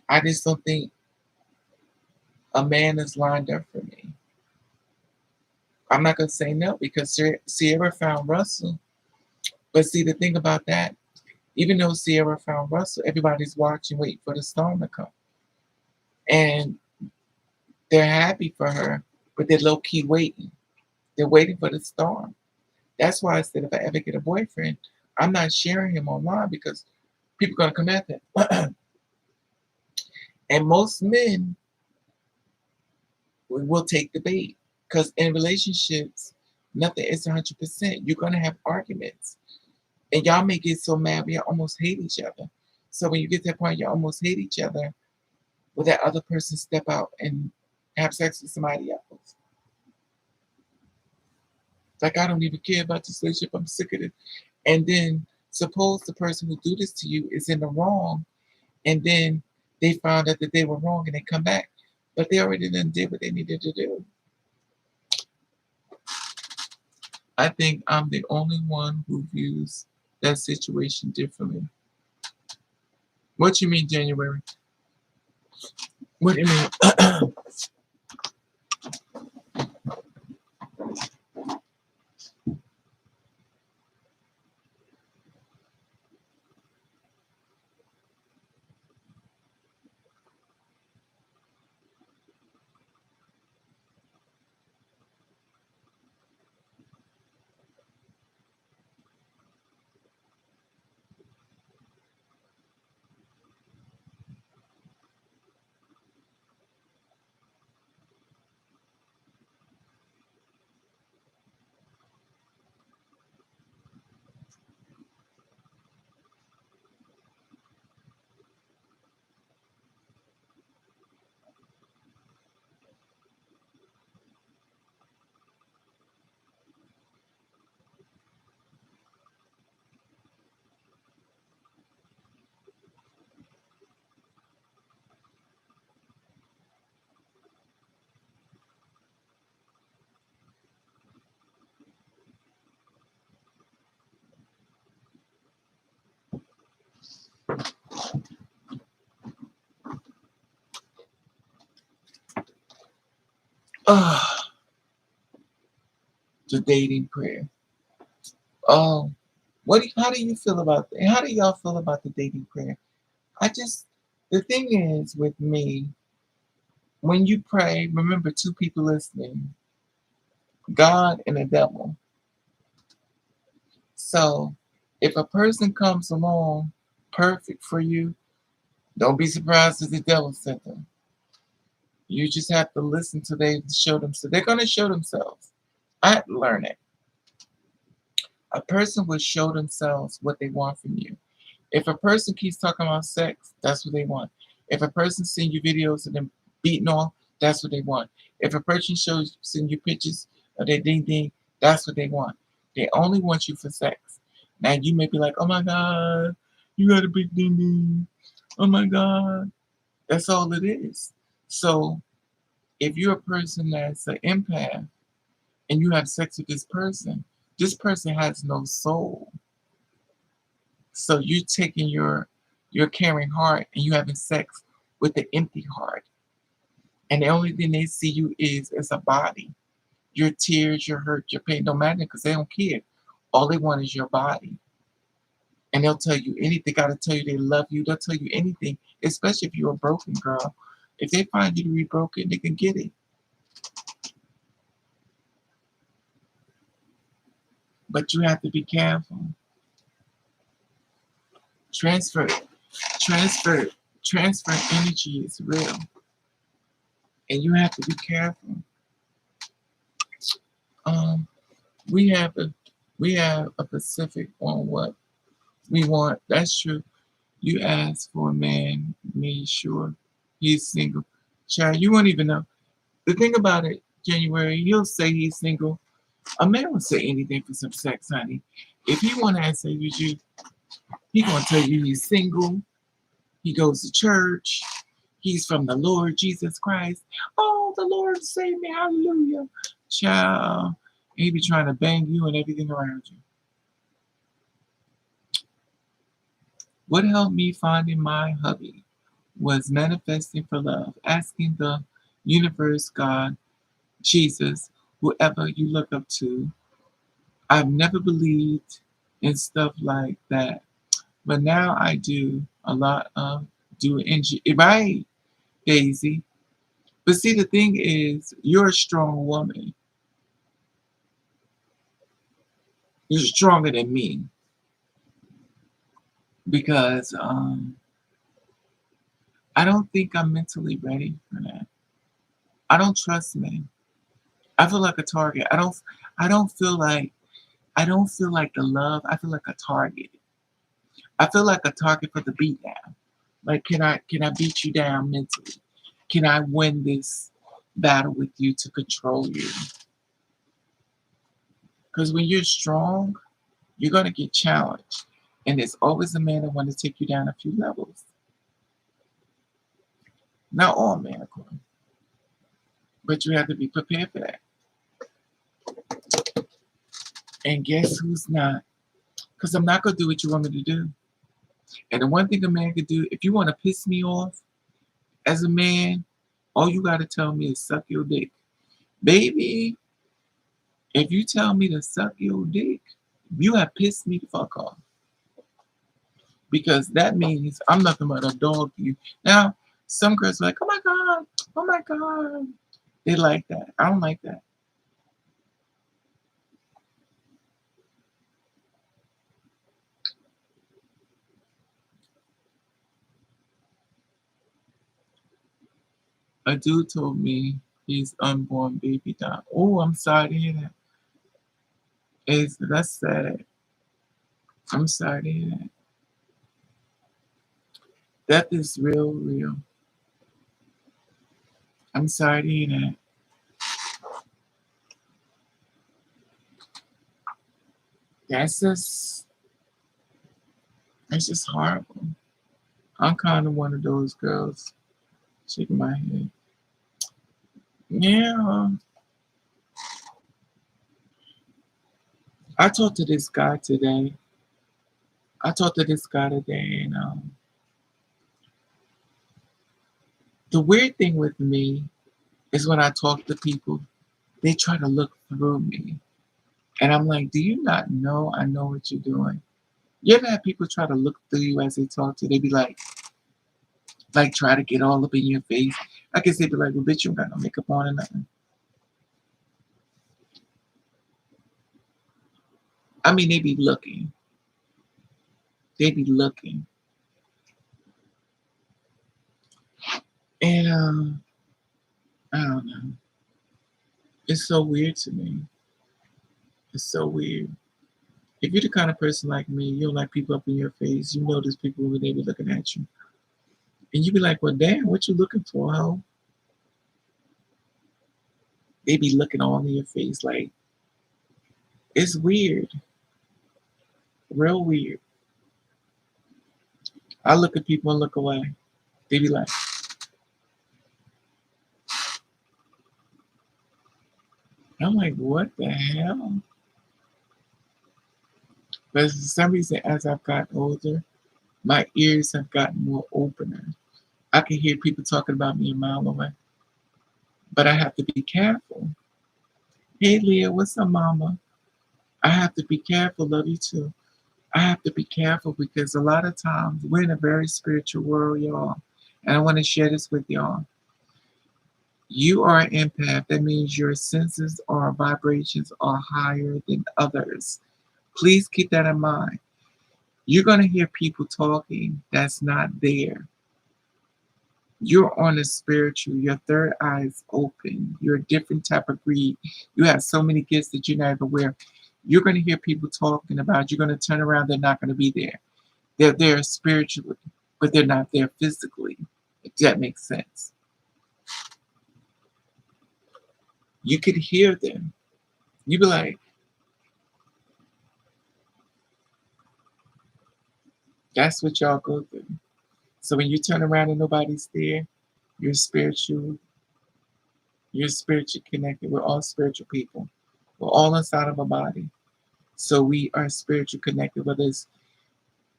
I just don't think a man is lined up for me. I'm not gonna say no because Sierra found Russell. But see, the thing about that, even though Sierra found Russell, everybody's watching, waiting for the storm to come, and they're happy for her, but they're low key waiting. They're waiting for the storm. That's why I said if I ever get a boyfriend, I'm not sharing him online because people are gonna come at them. And most men will take the bait because in relationships, nothing is 100%. You're gonna have arguments, and y'all may get so mad we almost hate each other. So when you get to that point, you almost hate each other. Will that other person step out and have sex with somebody else? It's like I don't even care about this relationship. I'm sick of it. And then suppose the person who do this to you is in the wrong, and then they found out that they were wrong and they come back, but they already done did what they needed to do. I think I'm the only one who views that situation differently. What you mean, January? What do you mean? Oh, the dating prayer. Oh, how do you feel about that? How do y'all feel about the dating prayer? I just, the thing is with me, when you pray, remember two people listening, God and the devil. So if a person comes along perfect for you, don't be surprised if the devil sent them. You just have to listen to they show themselves. They're gonna show themselves. I had to learn it. A person will show themselves what they want from you. If a person keeps talking about sex, that's what they want. If a person sends you videos of them beating off, that's what they want. If a person send you pictures of their ding ding, that's what they want. They only want you for sex. Now you may be like, oh my God, you got a big ding ding. Oh my God. That's all it is. So if you're a person that's an empath and you have sex with this person has no soul. So you taking your caring heart and you having sex with an empty heart. And the only thing they see you is as a body. Your tears, your hurt, your pain, no matter because they don't care. All they want is your body. And they'll tell you anything. They gotta tell you they love you. They'll tell you anything, especially if you're a broken girl. If they find you to be broken, they can get it. But you have to be careful. Transfer, transfer, transfer energy is real, and you have to be careful. Um, we have a Pacific on what we want. That's true. You ask for a man, made sure he's single. Child, you won't even know. The thing about it, January, he'll say he's single. A man will say anything for some sex, honey. If he want to have sex with you, he gonna tell you he's single. He goes to church. He's from the Lord Jesus Christ. Oh, the Lord save me, hallelujah. Child, he be trying to bang you and everything around you. What helped me finding my hubby was manifesting for love, asking the universe, God, Jesus, whoever you look up to. I've never believed in stuff like that, but now I do a lot of right, Daisy. But see, the thing is, you're a strong woman. You're stronger than me because I don't think I'm mentally ready for that. I don't trust men. I feel like a target. I don't feel like I don't feel like the love. I feel like a target. I feel like a target for the beat down. Like can I beat you down mentally? Can I win this battle with you to control you? Because when you're strong, you're gonna get challenged. And there's always a man that wants to take you down a few levels. Not all men, of course. But you have to be prepared for that. And guess who's not? Because I'm not gonna do what you want me to do. And the one thing a man could do, if you want to piss me off as a man, all you gotta tell me is suck your dick. Baby, if you tell me to suck your dick, you have pissed me the fuck off. Because that means I'm nothing but a dog to you. Now, some girls are like, oh my God, oh my God. They like that. I don't like that. A dude told me his unborn baby died. Oh, I'm sorry to hear that. That's sad. I'm sorry to hear that. Death is real, real. I'm sorry to hear that. That's just that's just horrible. I'm kind of one of those girls shaking my head. Yeah, I talked to this guy today. I talked to this guy today, and the weird thing with me is when I talk to people, they try to look through me, and I'm like, do you not know I know what you're doing? You ever have people try to look through you as they talk to you? They be like try to get all up in your face. I guess they be like, well, bitch, you don't got no makeup on or nothing. I mean, they be looking. They be looking. And I don't know. It's so weird to me. It's so weird. If you're the kind of person like me, you don't like people up in your face. You notice people when they be looking at you, and you be like, "Well, damn, what you looking for, ho?" They be looking all in your face, like it's weird, real weird. I look at people and look away. They be like, I'm like, what the hell? But for some reason, as I've gotten older, my ears have gotten more opener. I can hear people talking about me a mile away, but I have to be careful. Hey, Leah, what's up, mama? I have to be careful. Love you too. I have to be careful because a lot of times we're in a very spiritual world, y'all. And I want to share this with y'all. You are an empath. That means your senses or vibrations are higher than others. Please keep that in mind. You're going to hear people talking that's not there. You're on a spiritual, your third eye is open. You're a different type of breed. You have so many gifts that you're not even aware. You're going to hear people talking about, you're going to turn around, they're not going to be there. They're there spiritually, but they're not there physically. If that makes sense. You could hear them. You'd be like, that's what y'all go through. So when you turn around and nobody's there, you're spiritual. You're spiritually connected. We're all spiritual people. We're all inside of a body. So we are spiritually connected, whether it's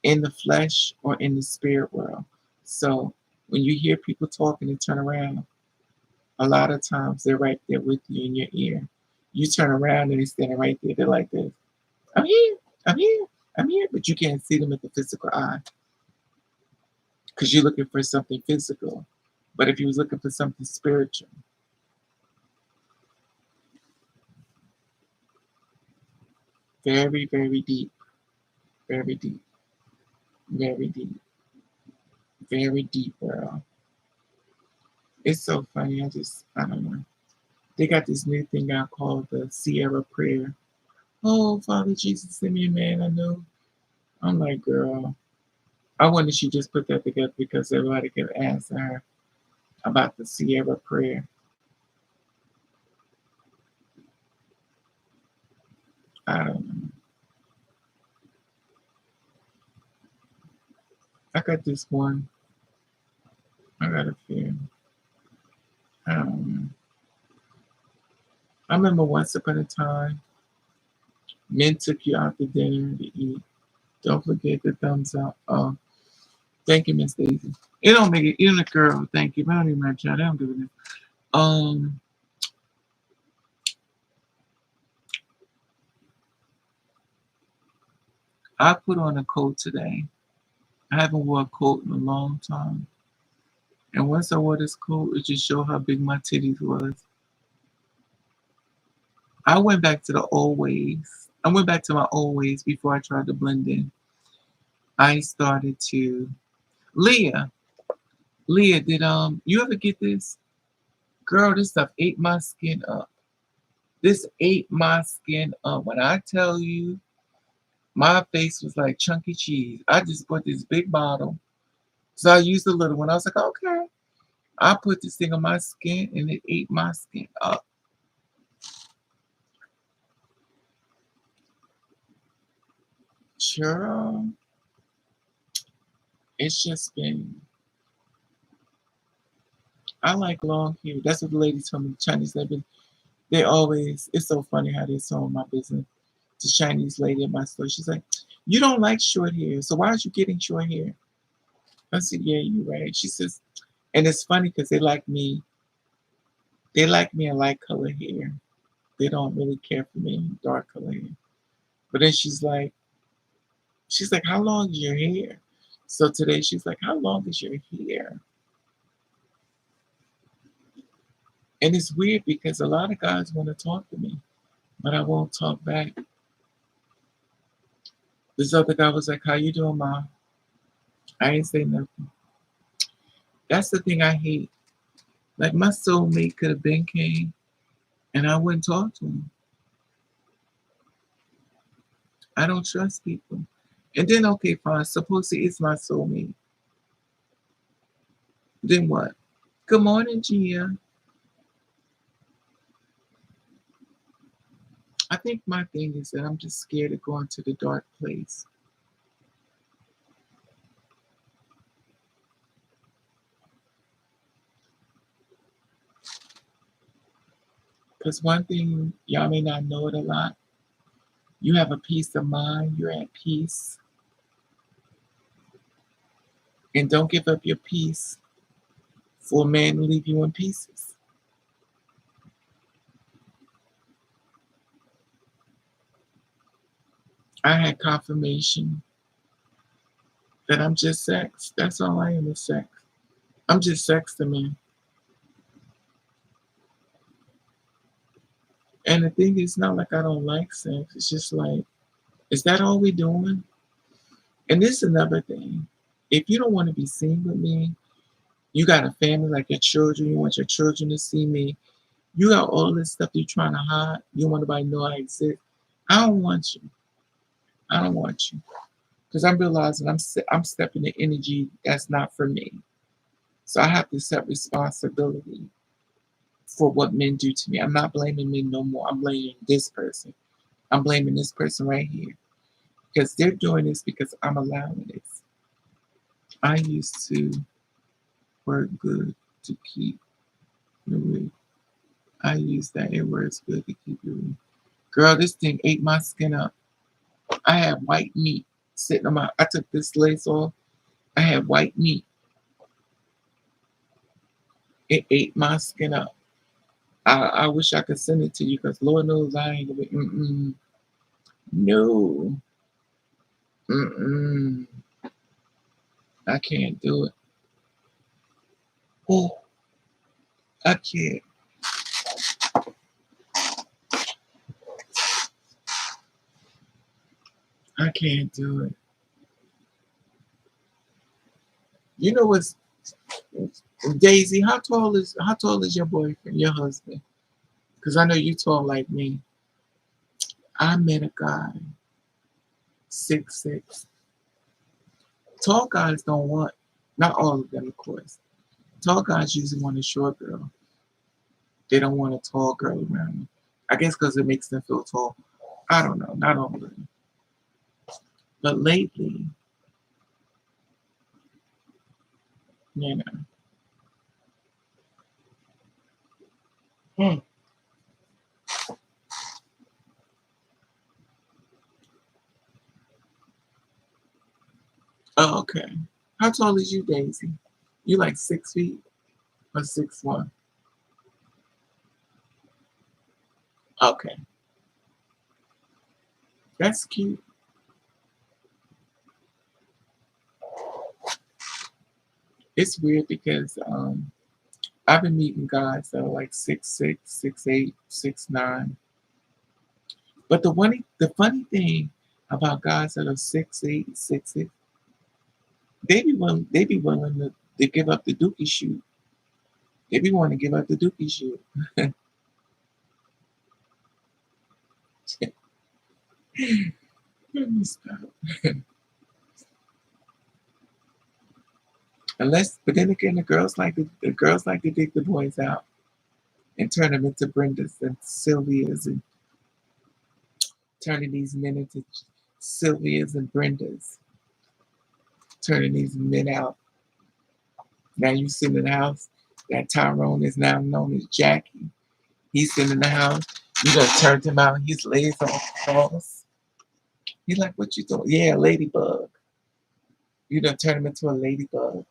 in the flesh or in the spirit world. So when you hear people talking and turn around, a lot of times they're right there with you in your ear. You turn around and they're standing right there. They're like this. I'm here. I'm here. I'm here. But you can't see them with the physical eye because you're looking for something physical. But if you was looking for something spiritual, very, very deep, very deep, very deep, very deep, world. It's so funny. I don't know. They got this new thing out called the Sierra Prayer. Oh, Father Jesus, send me a man I know. I'm like, girl, I wonder she just put that together because everybody can ask her about the Sierra Prayer. I don't know. I got this one. I got a few. I don't know. I remember once upon a time, men took you out to dinner to eat. Don't forget the thumbs up. Oh, thank you, Miss Daisy. It don't make it, even a girl, thank you. But I don't even mention I don't give a damn. Um, I put on a coat today. I haven't worn a coat in a long time. And once I wore this coat, it just showed how big my titties was. I went back to the old ways. I went back to my old ways before I tried to blend in. I started to Leah. Leah, did you ever get this? Girl, this stuff ate my skin up. This ate my skin up. When I tell you, my face was like chunky cheese. I just put this big bottle. So I used a little one. I was like, okay. I put this thing on my skin and it ate my skin up. Sure. It's just been, I like long hair. That's what the lady told me. The Chinese lady, they always, it's so funny how they saw my business. The Chinese lady in my store, she's like, you don't like short hair. So why are you getting short hair? I said, yeah, you're right. She says, and it's funny because they like me. They like me in light color hair. They don't really care for me in dark color hair. But then she's like, how long is your hair? So today she's like, how long is your hair? And it's weird because a lot of guys want to talk to me, but I won't talk back. This other guy was like, how you doing, Ma? I ain't say nothing. That's the thing I hate. Like my soulmate could have been came and I wouldn't talk to him. I don't trust people. And then okay, fine. Suppose he is my soulmate. Then what? Good morning, Gia. I think my thing is that I'm just scared of going to the dark place. Because one thing, y'all may not know it a lot, you have a peace of mind, you're at peace, and don't give up your peace for a man to leave you in pieces. I had confirmation that I'm just sex. That's all I am is sex. I'm just sex to me. And the thing is not like I don't like sex. It's just like, is that all we doing? And this is another thing. If you don't want to be seen with me, you got a family like your children, you want your children to see me, you got all this stuff you're trying to hide, you don't want nobody to know I exist. I don't want you. I don't want you. Because I'm realizing I'm stepping in energy that's not for me. So I have to accept responsibility for what men do to me. I'm not blaming men no more. I'm blaming this person. I'm blaming this person right here. Because they're doing this because I'm allowing this. I used to work good to keep you away. I use that it works good to keep you away. Girl, this thing ate my skin up. I had white meat sitting on my. I took this lace off. I had white meat. It ate my skin up. I wish I could send it to you because Lord knows I ain't gonna be. No. Mm-mm. I can't do it. Oh, I can't. I can't do it. You know what's Daisy? How tall is your boyfriend, your husband? Because I know you tall like me. I met a guy, 6'6". Tall guys don't want, not all of them, of course. Tall guys usually want a short girl. They don't want a tall girl around them. I guess because it makes them feel tall. I don't know, not all of them. But lately, you know. Hmm. Oh, okay. How tall is you, Daisy? You like 6 feet or 6'1"? Okay, that's cute. It's weird because I've been meeting guys that are like 6'6", 6'8", 6'9". But the funny thing about guys that are 6'8", 6'6", they be willing to give up the dookie shoot. They be wanting to give up the dookie shoot. Let me stop. But then again, the girls like to dig the boys out and turn them into Brendas and Sylvias and turning these men into Sylvias and Brendas, turning these men out. Now you sit in the house. That Tyrone is now known as Jackie. He's sitting in the house. You done turned him out. He's laid on the cross. He's like, what you doing? Yeah, ladybug. You done turn him into a ladybug.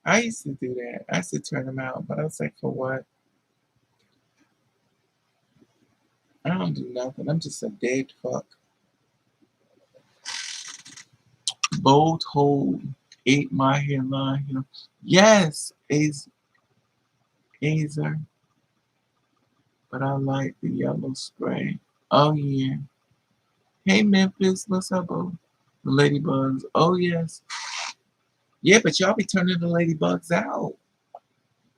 I used to do that. I used to turn him out, but I was like, for what? I don't do nothing. I'm just a dead fuck. Bold hole ate my hairline. Yes, Azer, but I like the yellow spray. Oh yeah. Hey Memphis, what's up, boo? The ladybugs. Oh yes. Yeah, but y'all be turning the ladybugs out.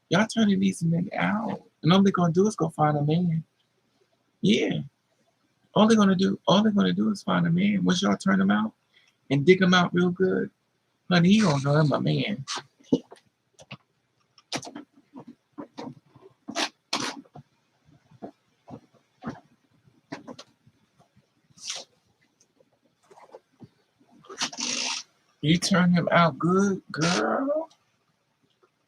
Y'all turning these men out. And all they're gonna do is go find a man. Yeah. All they're gonna do is find a man. Once y'all turn them out and dig them out real good, honey, he gonna know I'm a man. You turn him out good, girl.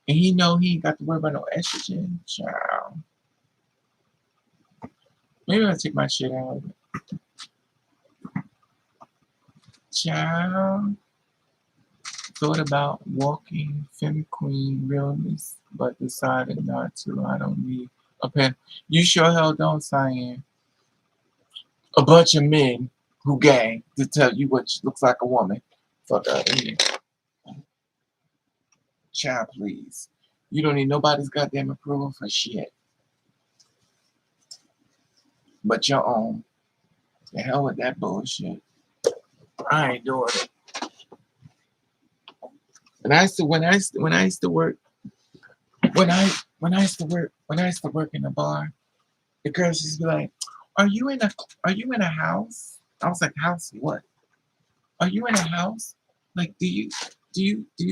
And he know he ain't got to worry about no estrogen. Child. Maybe I'll take my shit out of it. Child. Thought about walking femme queen realness, but decided not to. I don't need a pen. You sure hell don't, Cyan. A bunch of men who gang to tell you what looks like a woman. Fuck out of here. Child, please. You don't need nobody's goddamn approval for shit but your own. The hell with that bullshit. I ain't doing it. And I used to when I used to work when I used to work in a bar, the girls used to be like, are you in a house? I was like, house what? Are you in a house? Like, do you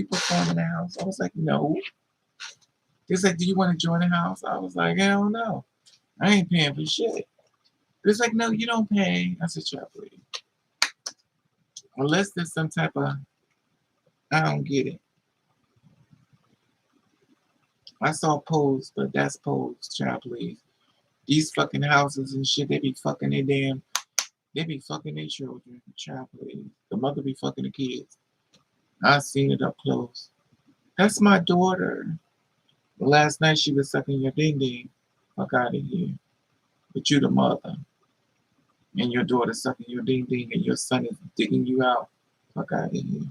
perform in a house? I was like, no. It's like, do you want to join a house? I was like, hell no. I ain't paying for shit. It's like, no, you don't pay. I said, "Child, please." Unless there's some type of, I don't get it. I saw Pose, but that's Pose, child, please. These fucking houses and shit, they be fucking their children, child, please. The mother be fucking the kids. I seen it up close. That's my daughter. Last night she was sucking your ding ding. Fuck out of here. But you the mother. And your daughter sucking your ding ding and your son is digging you out. Fuck out of here.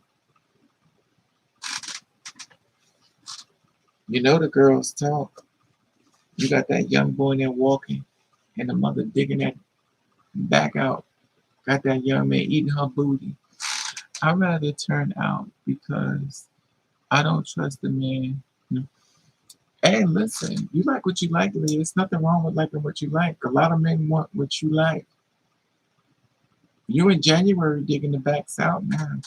You know the girls talk. You got that young boy in there walking and the mother digging that back out. Got that young man eating her booty. I'd rather turn out because I don't trust the man. Hey, listen, you like what you like, Leah. There's nothing wrong with liking what you like. A lot of men want what you like. You in January digging the backs out now.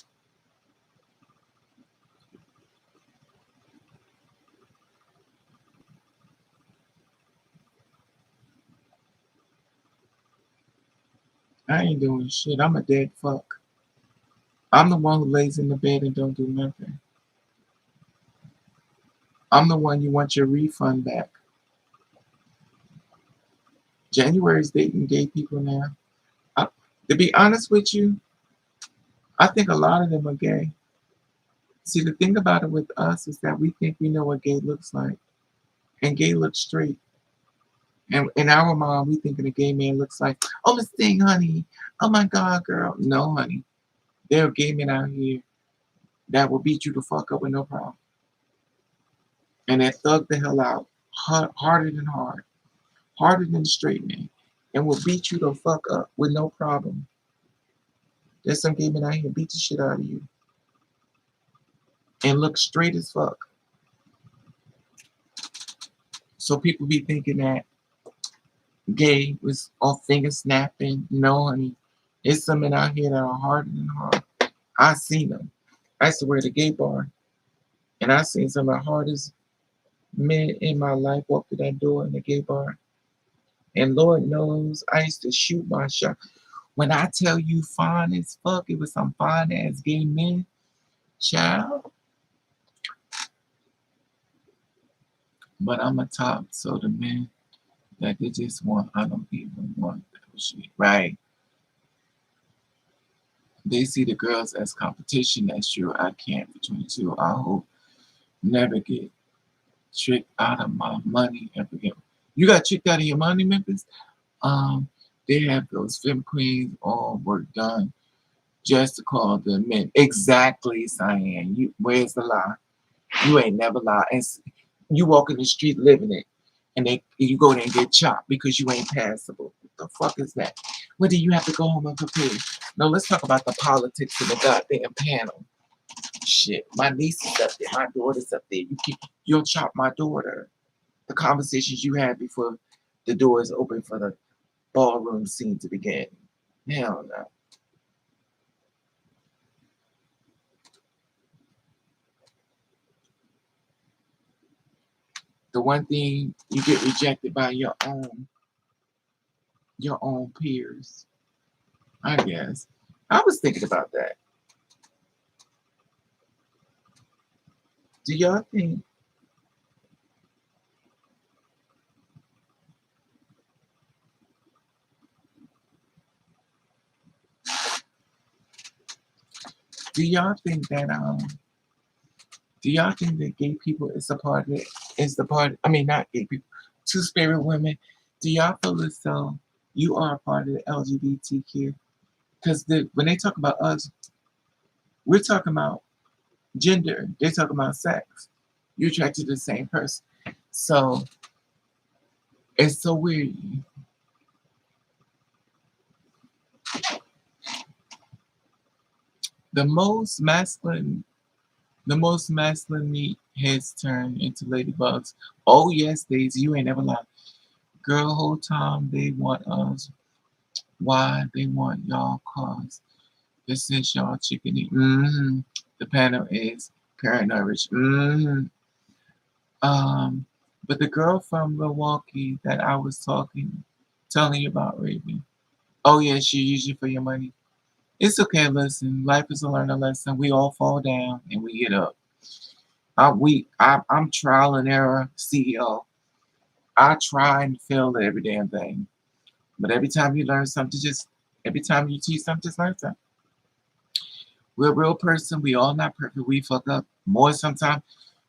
I ain't doing shit. I'm a dead fuck. I'm the one who lays in the bed and don't do nothing. I'm the one you want your refund back. January's dating gay people now. I, to be honest with you, I think a lot of them are gay. See, the thing about it with us is that we think we know what gay looks like. And gay looks straight. And in our mind, we thinking a gay man looks like, oh, Miss Thing, honey. Oh my God, girl. No, honey. There are gay men out here that will beat you the fuck up with no problem. And that thug the hell out, harder than hard, harder than the straight man, and will beat you the fuck up with no problem. There's some gay men out here beat the shit out of you and look straight as fuck. So people be thinking that gay was all finger snapping. No, honey. There's some men out here that are harder than hard. I seen them. I used to work at a gay bar, and I seen some of the hardest men in my life walk through that door in the gay bar. And Lord knows, I used to shoot my shot. When I tell you fine as fuck, it was some fine ass gay men, child. But I'm a top, so the men that they just want, I don't even want that shit, right? They see the girls as competition. That's true. I can't between the two. I hope never get tricked out of my money ever again. You got tricked out of your money, Memphis? Um, they have those femme queens all work done just to call them men. Exactly, Cyan. You where's the lie? You ain't never lie. And you walk in the street living it, and you go there and get chopped because you ain't passable. What the fuck is that? When do you have to go home and prepare? No, let's talk about the politics of the goddamn panel. Shit, my niece is up there, my daughter's up there. You'll chop my daughter. The conversations you had before the doors open for the ballroom scene to begin. Hell no. The one thing you get rejected by your own peers. I guess. I was thinking about that. Do y'all think do y'all think that do y'all think that gay people is a part of it? Is the part I mean not gay people, two spirit women. Do y'all feel as though you are a part of the LGBTQ? Because when they talk about us, we're talking about gender. They're talking about sex. You're attracted to the same person. So it's so weird. The most masculine, the most masculine meat has turned into ladybugs. Oh yes, Daisy, you ain't never lied. Girl, whole time they want us. Why they want y'all? Cause this is y'all chicken eat. The panel is paranoid rich. Um, but the girl from Milwaukee that I was telling you about, Raven. Oh yeah, she used you for your money. It's okay. Listen, life is a learning lesson. We all fall down and we get up. I'm trial and error CEO. I try and fail at every damn thing. But every time you learn something, just every time you teach something, just learn something. We're a real person. We all not perfect. We fuck up more sometimes,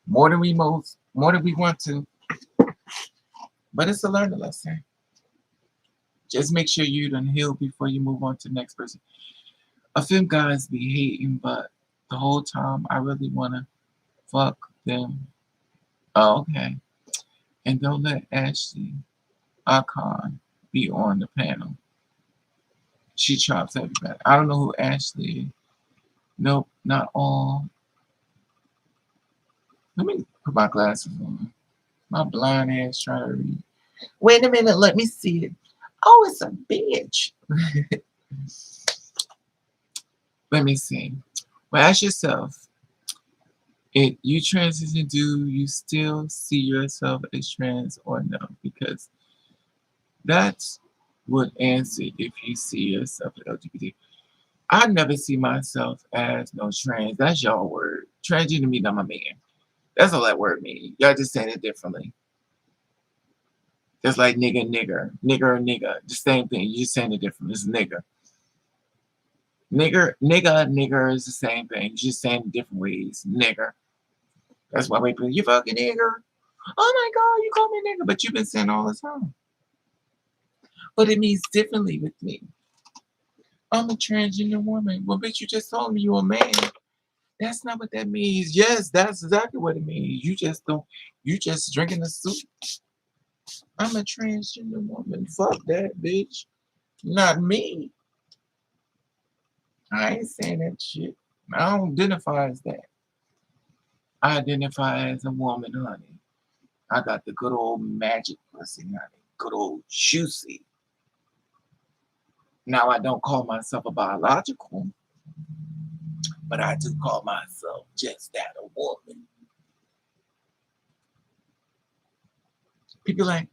more than we want to. But it's a learning lesson. Just make sure you done heal before you move on to the next person. I feel guys be hating, but the whole time I really wanna fuck them. Oh, okay. And don't let Ashley Akon be on the panel. She chops everybody. I don't know who Ashley is. Nope, not all. Let me put my glasses on. My blind ass trying to read. Wait a minute, let me see it. Oh, it's a bitch. Let me see. Well, ask yourself, if you transition, do you still see yourself as trans or no? Because that's would answer if you see yourself as LGBT. I never see myself as no trans. That's y'all word. Transgender mean I'm a man. That's all that word means. Y'all just saying it differently. Just like nigga, nigger, nigger, nigga. The same thing. You just saying it differently. It's nigger. Nigger, nigga, nigger is the same thing. You just saying it different ways. Nigger. That's why we put you fucking nigger. Oh my god, you call me nigger, but you've been saying all the time. But it means differently with me. I'm a transgender woman. Well, bitch, you just told me you're a man. That's not what that means. Yes, that's exactly what it means. You just don't. You just drinking the soup. I'm a transgender woman. Fuck that, bitch. Not me. I ain't saying that shit. I don't identify as that. I identify as a woman, honey. I got the good old magic pussy, honey. Good old juicy. Now I don't call myself a biological, but I do call myself just that, a woman. People like,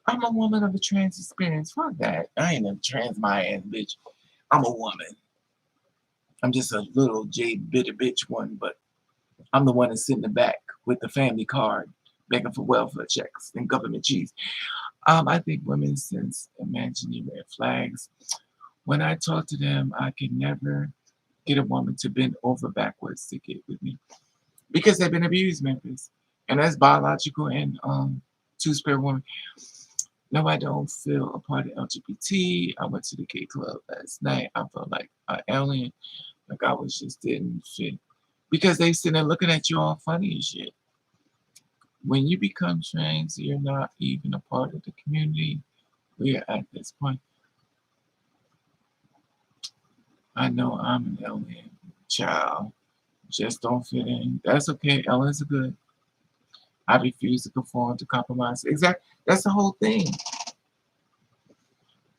I'm a woman of a trans experience. Fuck that. I ain't a trans my ass bitch. I'm a woman. I'm just a little jade bitter bitch one, but I'm the one that's sitting in the back with the family card, begging for welfare checks and government cheese. I think women sense imaginary red flags. When I talk to them, I can never get a woman to bend over backwards to get with me because they've been abused, Memphis, and that's biological and two-spirit woman. No, I don't feel a part of LGBT. I went to the gay club last night. I felt like an alien, like I was just didn't fit because they sitting there looking at you all funny and shit. When you become trans, you're not even a part of the community. We're at this point. I know I'm an alien child. Just don't fit in. That's okay. Aliens are good. I refuse to conform to compromise. Exactly. That's the whole thing.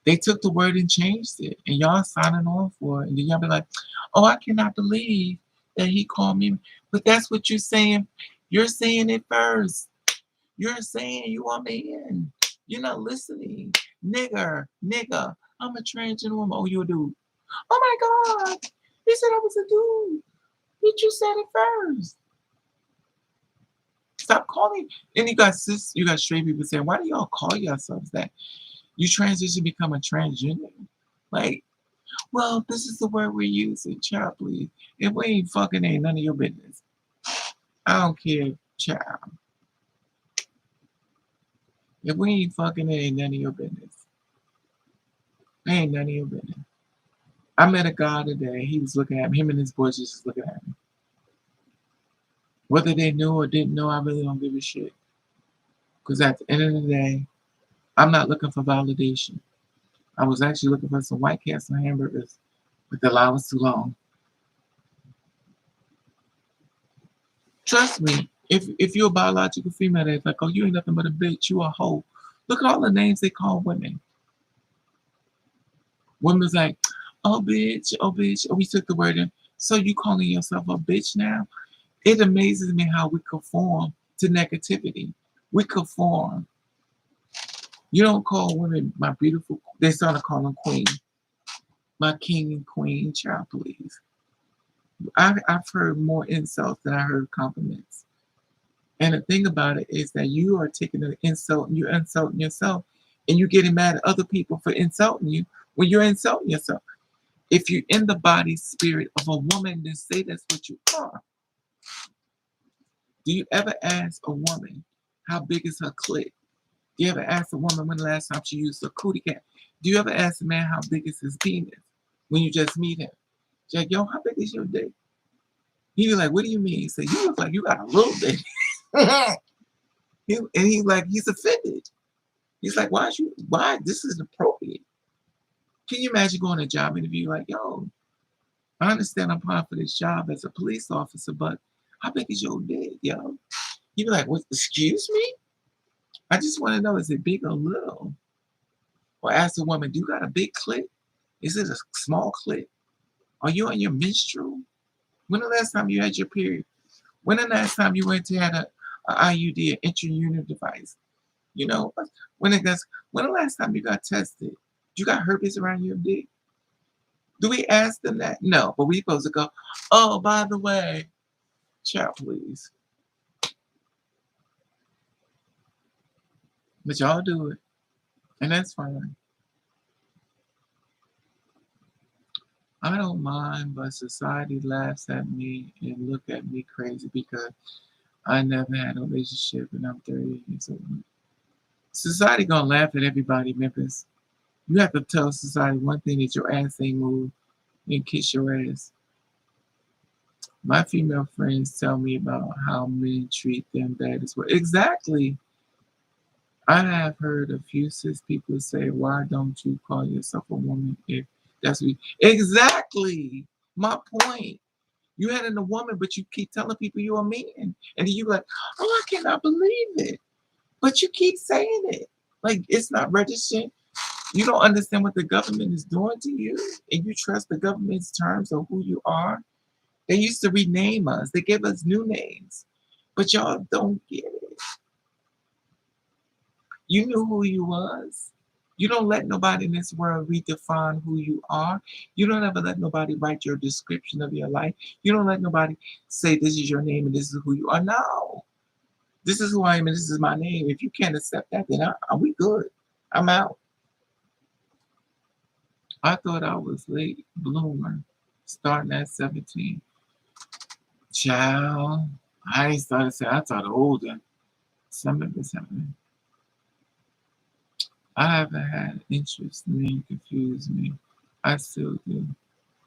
They took the word and changed it, and y'all signing on for it. And then y'all be like, "Oh, I cannot believe that he called me." But that's what you're saying. You're saying it first. You're saying you want me in. You're not listening. Nigger, nigga. I'm a transgender woman. Oh, you a dude. Oh my God. He said I was a dude. But you said it first. Stop calling. And you got straight people saying, why do y'all call yourselves that? You transition become a transgender. Like, well, this is the word we're using. Child, please. If we ain't fucking, ain't none of your business. I don't care, child. If we ain't fucking, it ain't none of your business. Ain't none of your business. I met a guy today. He was looking at me. Him and his boys just looking at me. Whether they knew or didn't know, I really don't give a shit. Because at the end of the day, I'm not looking for validation. I was actually looking for some White Castle hamburgers, but the line was too long. Trust me, if you're a biological female, that's like, oh, you ain't nothing but a bitch, you a hoe. Look at all the names they call women. Women's like, oh bitch, oh bitch, oh we took the word in. So you calling yourself a bitch now? It amazes me how we conform to negativity. We conform. You don't call women my beautiful. They started calling queen, my king and queen. Child, please. I've heard more insults than I heard compliments. And the thing about it is that you are taking an insult and you're insulting yourself, and you're getting mad at other people for insulting you when you're insulting yourself. If you're in the body spirit of a woman, then say that's what you are. Do you ever ask a woman how big is her clit? Do you ever ask a woman when the last time she used a cootie cat? Do you ever ask a man how big is his penis when you just meet him? She's like, yo, how big is your dick? He's like, what do you mean? He said, you look like you got a little dick. And he's like, he's offended. He's like, why? This is appropriate. Can you imagine going to a job interview like, yo, I understand I'm applying for this job as a police officer, but how big is your dick, yo? You'd be like, what, excuse me? I just want to know, is it big or little? Or ask a woman, do you got a big clit? Is it a small clit? Are you on your menstrual? When the last time you had your period? When the last time you went to have a IUD, an intrauterine device? You know, when the last time you got tested? You got herpes around your dick? Do we ask them that? No, but we supposed to go, oh, by the way, child, please. But y'all do it, and that's fine. I don't mind, but society laughs at me and look at me crazy because I never had a relationship and I'm 30 years old. Society gonna laugh at everybody, Memphis. You have to tell society one thing, that your ass ain't moved and kiss your ass. My female friends tell me about how men treat them bad as well. Exactly. I have heard a few cis people say, why don't you call yourself a woman if that's what you... Exactly. My point. You had in a woman, but you keep telling people you're a man. And then you like, oh, I cannot believe it. But you keep saying it. Like it's not registering. You don't understand what the government is doing to you, and you trust the government's terms of who you are. They used to rename us. They gave us new names. But y'all don't get it. You knew who you was. You don't let nobody in this world redefine who you are. You don't ever let nobody write your description of your life. You don't let nobody say this is your name and this is who you are. No. This is who I am and this is my name. If you can't accept that, then we good. I'm out. I thought I was late bloomer, starting at 17. Child, I ain't started saying, I thought older. Some of this happening. I haven't had interest in me, confuse me. I still do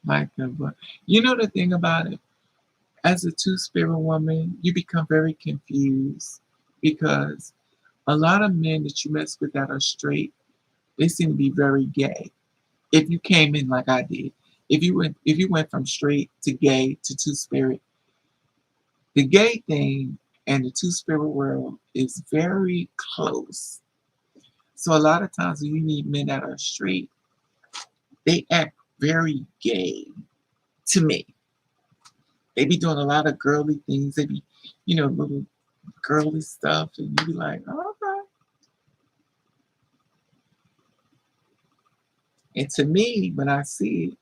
like them, but you know the thing about it, as a two-spirit woman, you become very confused because a lot of men that you mess with that are straight, they seem to be very gay. If you came in like I did, if you went from straight to gay to two-spirit, the gay thing and the two-spirit world is very close. So a lot of times when you meet men that are straight, they act very gay to me. They be doing a lot of girly things. They be, little girly stuff, and you be like, oh, okay. And to me, when I see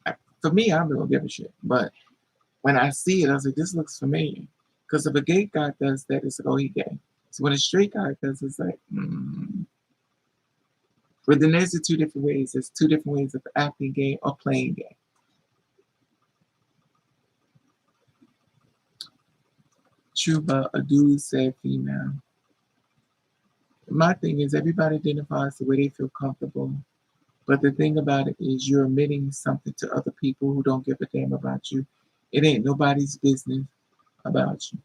it, for me, I don't give a shit. But when I see it, I was like, this looks familiar. Because if a gay guy does that, it's like, oh, he gay. So when a straight guy does it, it's like, But then there's the two different ways. There's two different ways of acting gay or playing gay. True, but a dude said female. My thing is everybody identifies the way they feel comfortable. But the thing about it is you're admitting something to other people who don't give a damn about you. It ain't nobody's business about you.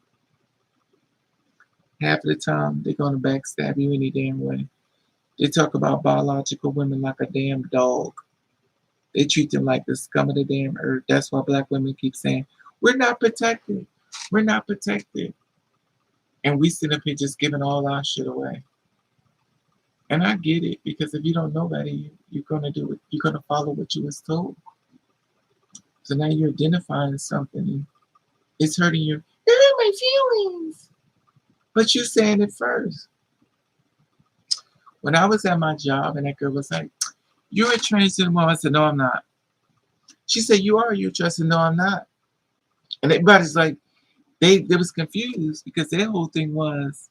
Half of the time, they're going to backstab you any damn way. They talk about biological women like a damn dog. They treat them like the scum of the damn earth. That's why black women keep saying, we're not protected. We're not protected. And we sit up here just giving all our shit away. And I get it, because if you don't know better, you're gonna do it. You're gonna follow what you was told. So now you're identifying something, and it's hurting you. It hurt my feelings. But you saying it first. When I was at my job and that girl was like, you're a transgender woman, I said, no, I'm not. She said, you are, you trust? I said, no, I'm not. And everybody's like, they was confused, because their whole thing was,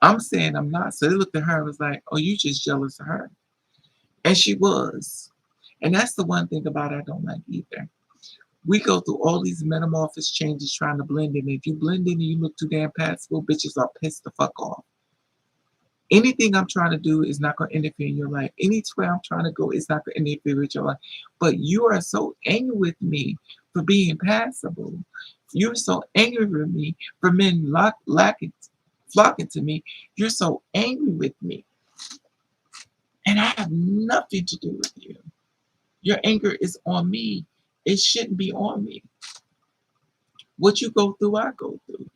I'm saying I'm not. So they looked at her and was like, oh, you just jealous of her. And she was. And that's the one thing about it I don't like either. We go through all these metamorphosis changes trying to blend in. If you blend in and you look too damn passable, bitches are pissed the fuck off. Anything I'm trying to do is not going to interfere in your life. Anywhere I'm trying to go is not going to interfere with your life. But you are so angry with me for being passable. You're so angry with me for men flocking to me. You're so angry with me. And I have nothing to do with you. Your anger is on me. It shouldn't be on me. What you go through, I go through.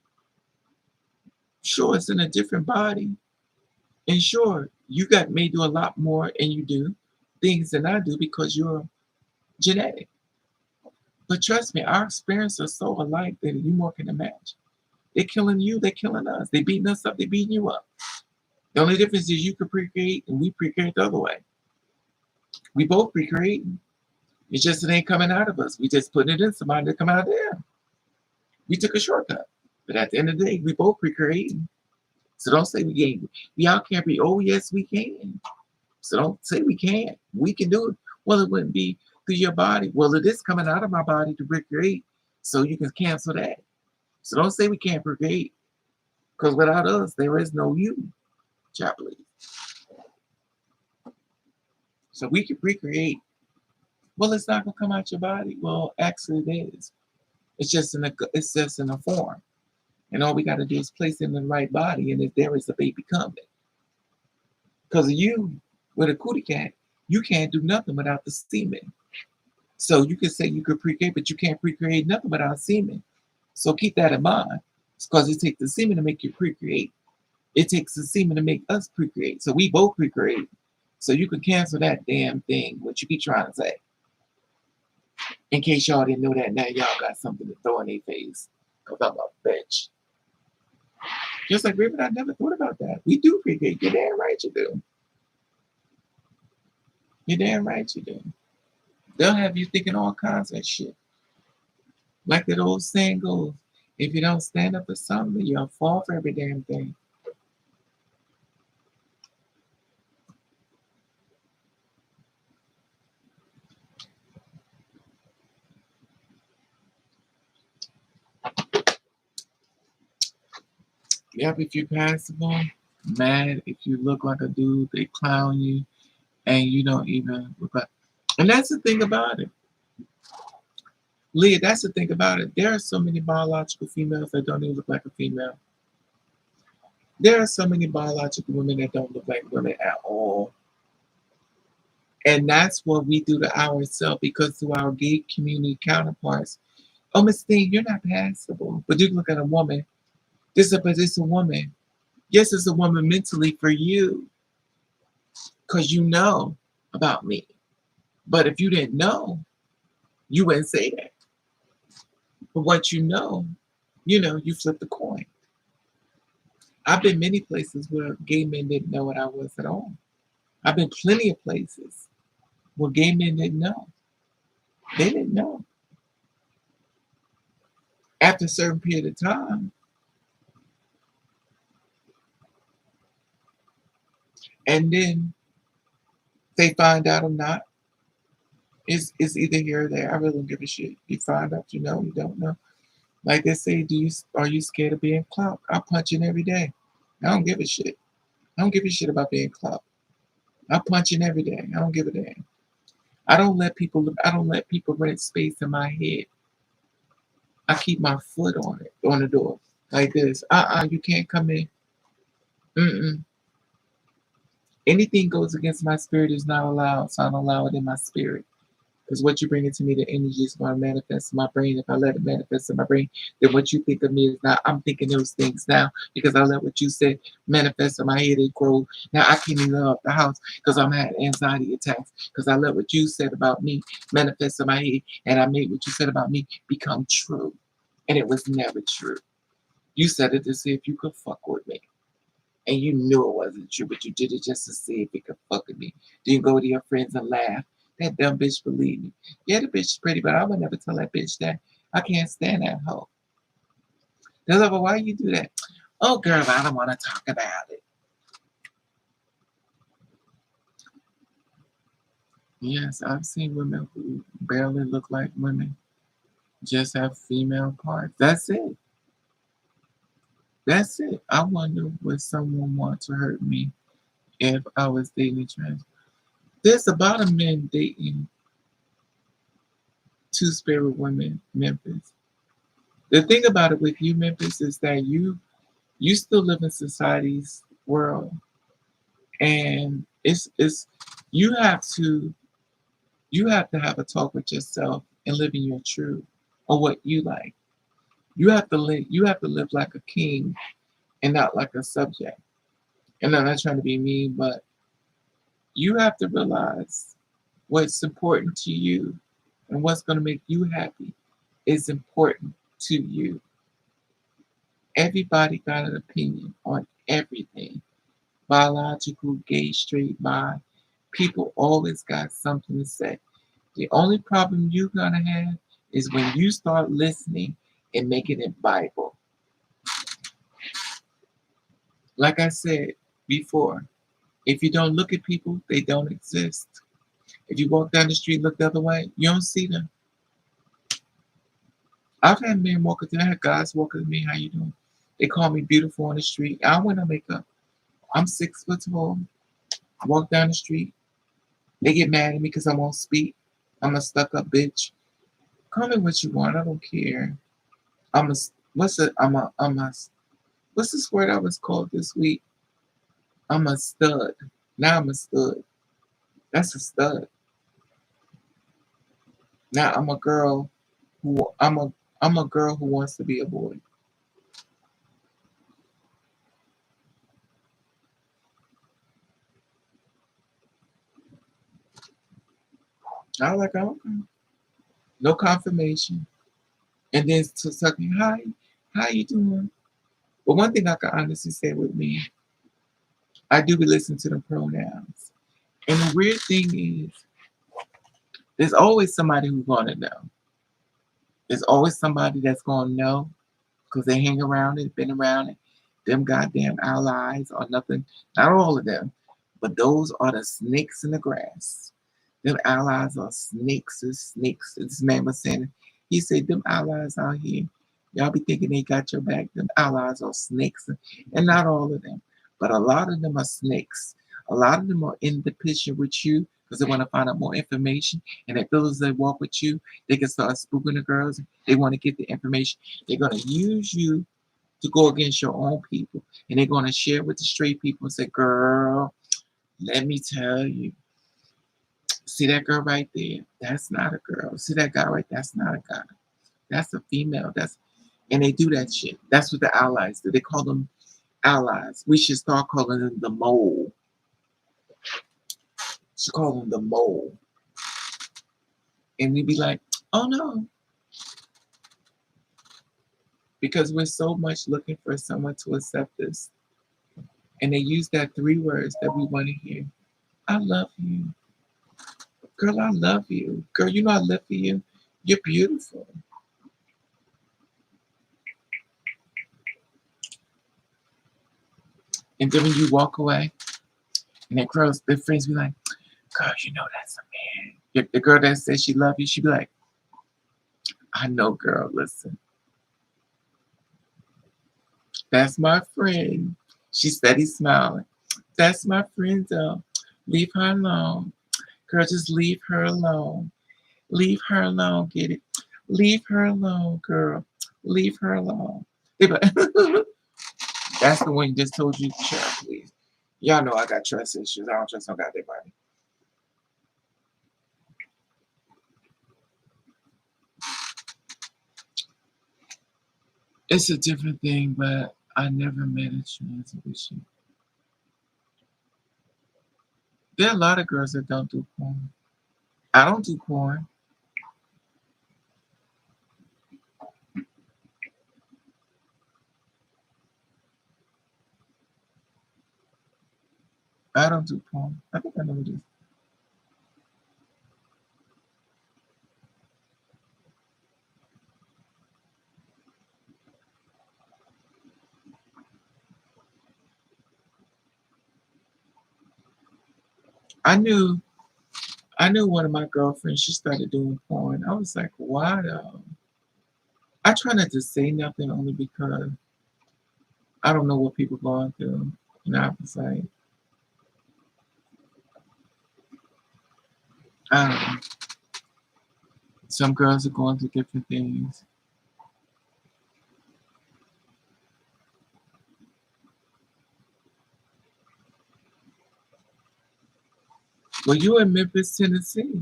Sure, it's in a different body. And sure, you may do a lot more, and you do things than I do, because you're genetic. But trust me, our experiences are so alike that you more can imagine. They're killing you, they're killing us. They beating us up, they beating you up. The only difference is you can procreate and we procreate the other way. We both procreate. It's just it ain't coming out of us. We just putting it in somebody to come out of there. We took a shortcut. But at the end of the day, we both procreating. So don't say we can't. We all can't be, oh yes, we can. So don't say we can't. We can do it. Well, it wouldn't be through your body. Well, it is coming out of my body to procreate. So you can cancel that. So don't say we can't procreate. Because without us, there is no you, Chaplain. So we can recreate. Well, it's not gonna come out your body. Well, actually, it is. It's just in a form, and all we got to do is place it in the right body, and if there is a baby coming, because you with a cootie cat, you can't do nothing without the semen. So you could say you could procreate, but you can't procreate nothing without semen. So keep that in mind, because it takes the semen to make you procreate. It takes the semen to make us procreate. So we both procreate. So you can cancel that damn thing, what you keep trying to say. In case y'all didn't know that, now y'all got something to throw in their face. Because I'm a bitch. Just like Raven, I never thought about that. We do procreate. You're damn right you do. You're damn right you do. They'll have you thinking all kinds of shit. Like that old saying goes, if you don't stand up for something, you'll fall for every damn thing. Yep, if you're passable, mad, if you look like a dude, they clown you, and you don't even look like. And that's the thing about it. Leah, that's the thing about it. There are so many biological females that don't even look like a female. There are so many biological women that don't look like women at all. And that's what we do to ourselves, because to our gay community counterparts, oh, Miss Thing, you're not passable. But you look at a woman, this is a woman. Yes, it's a woman mentally for you, because you know about me. But if you didn't know, you wouldn't say that. But once you flip the coin. I've been many places where gay men didn't know what I was at all. I've been plenty of places where gay men didn't know. They didn't know. After a certain period of time, and then they find out I'm not. It's either here or there. I really don't give a shit. You find out, you know, you don't know. Like they say, are you scared of being clout? I punch in every day. I don't give a shit. I don't give a shit about being clout. I punch in every day. I don't give a damn. I don't let people rent space in my head. I keep my foot on it, on the door. Like this. You can't come in. Mm-mm. Anything goes against my spirit is not allowed, so I don't allow it in my spirit. Because what you bring into me, the energy is going to manifest in my brain. If I let it manifest in my brain, then what you think of me is not. I'm thinking those things now because I let what you said manifest in my head. It grow. Now I can't even leave the house because I'm having anxiety attacks because I let what you said about me manifest in my head, and I made what you said about me become true, and it was never true. You said it to see if you could fuck with me. And you knew it wasn't true, but you did it just to see if it could fuck with me. Then you go to your friends and laugh. That dumb bitch believe me. Yeah, the bitch is pretty, but I would never tell that bitch that. I can't stand that hoe. They're like, well, why you do that? Oh, girl, I don't want to talk about it. Yes, I've seen women who barely look like women, just have female parts. That's it. That's it. I wonder would someone want to hurt me if I was dating trans. There's a lot of men dating two-spirit women, Memphis. The thing about it with you, Memphis, is that you still live in society's world, and it's you have to have a talk with yourself and live in your truth or what you like. You have to live like a king and not like a subject. And I'm not trying to be mean, but you have to realize what's important to you and what's going to make you happy is important to you. Everybody got an opinion on everything. Biological, gay, straight, bi. People always got something to say. The only problem you're gonna have is when you start listening and making it Bible. Like I said before, if you don't look at people, they don't exist. If you walk down the street, look the other way, you don't see them. I've had men walk up to me, I had guys walk up to me, how you doing? They call me beautiful on the street. I don't wear no makeup. I'm 6 foot tall. I walk down the street. They get mad at me because I won't speak. I'm a stuck up bitch. Call me what you want. I don't care. I'm a what's a I'm a what's this word I was called this week? I'm a stud. Now I'm a stud. That's a stud. Now I'm a girl who I'm a girl who wants to be a boy. I was like, okay. No confirmation. And then to talking, hi, how you doing? But one thing I can honestly say with me, I do be listening to the pronouns. And the weird thing is, there's always somebody who's gonna know. There's always somebody that's gonna know because they hang around it, been around it. Them goddamn allies are nothing. Not all of them, but those are the snakes in the grass. Them allies are snakes and snakes. This man was saying, he said, them allies out here, y'all be thinking they got your back. Them allies are snakes, and not all of them, but a lot of them are snakes. A lot of them are in the picture with you because they want to find out more information. And as feel as they walk with you, they can start spooking the girls. They want to get the information. They're going to use you to go against your own people. And they're going to share with the straight people and say, girl, let me tell you. See that girl right there? That's not a girl. See that guy right? That's not a guy. That's a female. And they do that shit. That's what the allies do. They call them allies. We should start calling them the mole. Should call them the mole. And we'd be like, oh no. Because we're so much looking for someone to accept us. And they use that 3 words that we want to hear. I love you. Girl, I love you. Girl, you know I live for you. You're beautiful. And then when you walk away, and their friends be like, girl, you know that's a man. The girl that says she love you, she be like, I know, girl, listen. That's my friend. She steady smiling. That's my friend though. Leave her alone. Girl, just leave her alone. Leave her alone, get it? Leave her alone, girl. Leave her alone. They be like, that's the one you just told you, child, please. Y'all know I got trust issues. I don't trust no goddamn body. It's a different thing, but I never met a transition. There are a lot of girls that don't do porn. I don't do porn. I don't do porn. I think I know what it is. I knew I knew one of my girlfriends, she started doing porn. I was like, why though? I try not to say nothing only because I don't know what people going through. And I was like, I don't know. Some girls are going through different things. Well, you in Memphis, Tennessee.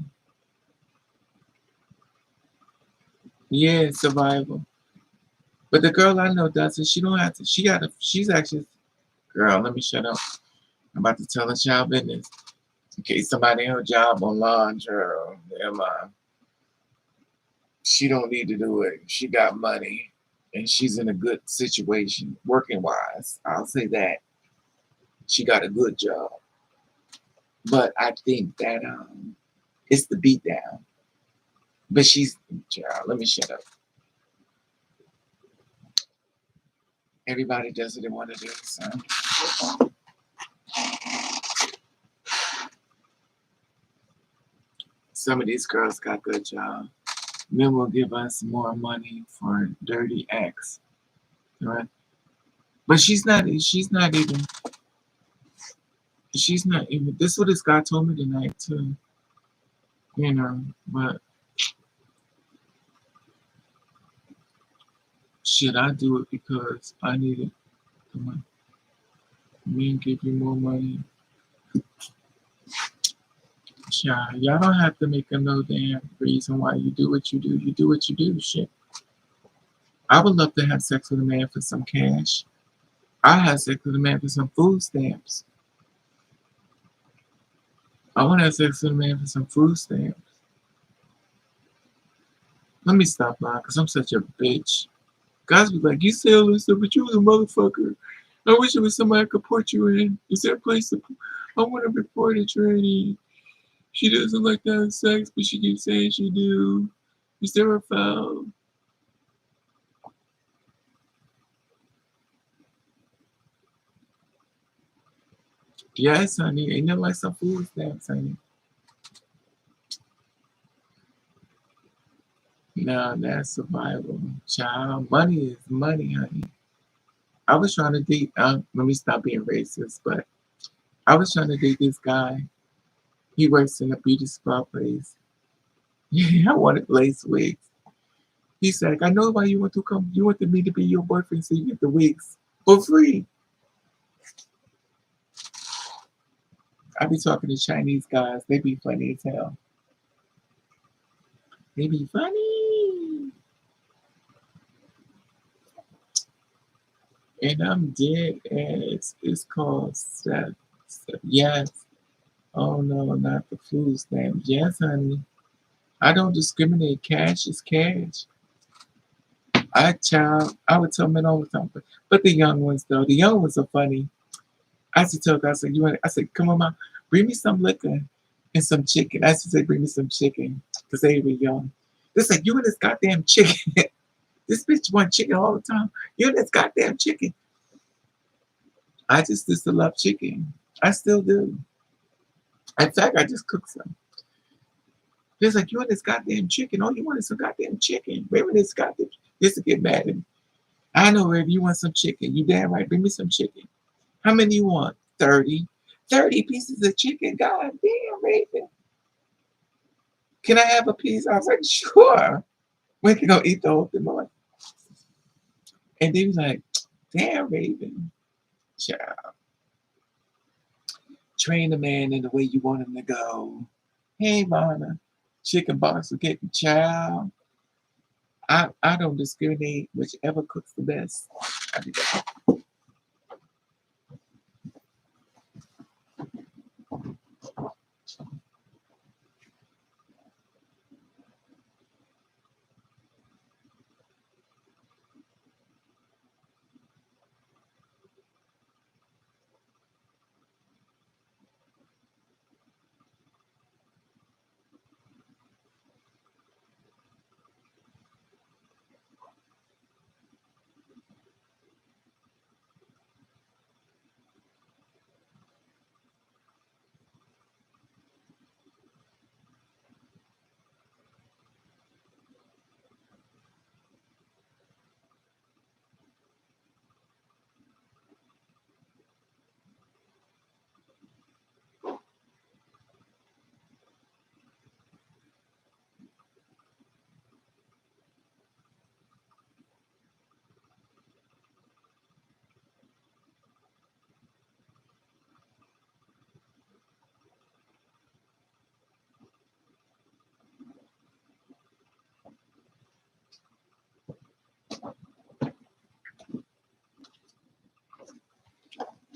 Yeah, survival. But the girl I know does it. She don't have to. She's actually, girl, let me shut up. I'm about to tell a child business. In case somebody in her job on laundry or them, she don't need to do it. She got money and she's in a good situation working wise. I'll say that. She got a good job. But I think that it's the beat down. But she's child, let me shut up. Everybody does what they want to do. So some of these girls got good jobs. Men will give us more money for dirty acts. Right? But she's not even this is what this guy told me tonight too. You know, but should I do it because I need it? Come on. Men give you more money. Child, y'all don't have to make a no damn reason why you do what you do. You do what you do, shit. I would love to have sex with a man for some cash. I have sex with a man for some food stamps. I want to have sex with a man for some food stamps. Let me stop lying, because I'm such a bitch. Guys be like, you say all this stuff, but you was a motherfucker. I wish there was somebody I could put you in. Is there a place to I want to report a tranny. She doesn't like to have sex, but she keeps saying she do. Is there a foul? Yes, honey. Ain't nothing like some food stamps, honey. No, that's survival. Child, money is money, honey. I was trying to date, let me stop being racist, but I was trying to date this guy. He works in a beauty spa place. Yeah, I wanted lace wigs. He said, I know why you want to come. You wanted me to be your boyfriend so you get the wigs for free. I be talking to Chinese guys. They be funny as hell. They be funny. And I'm dead ass. It's called Seth. Yes. Oh no, not the food stamp. Yes, honey. I don't discriminate. Cash is cash. I would tell men all the time. But the young ones though, the young ones are funny. I used to tell guys like I said, come on, mom, bring me some liquor and some chicken. I used to say, bring me some chicken because they were young. It's like you and this goddamn chicken. This bitch want chicken all the time. You and this goddamn chicken. I just used to love chicken. I still do. In fact, I just cooked some. It's like you and this goddamn chicken. All you want is some goddamn chicken. Maybe this goddamn this to get mad at me. I know if you want some chicken. You damn right. Bring me some chicken. How many you want? 30. 30 pieces of chicken. God damn, Raven. Can I have a piece? I was like, sure. We can go eat the whole thing. And they was like, damn, Raven. Child. Train a man in the way you want him to go. Hey, Lana. Chicken box will get the child. I don't discriminate. Whichever cooks the best. I do that.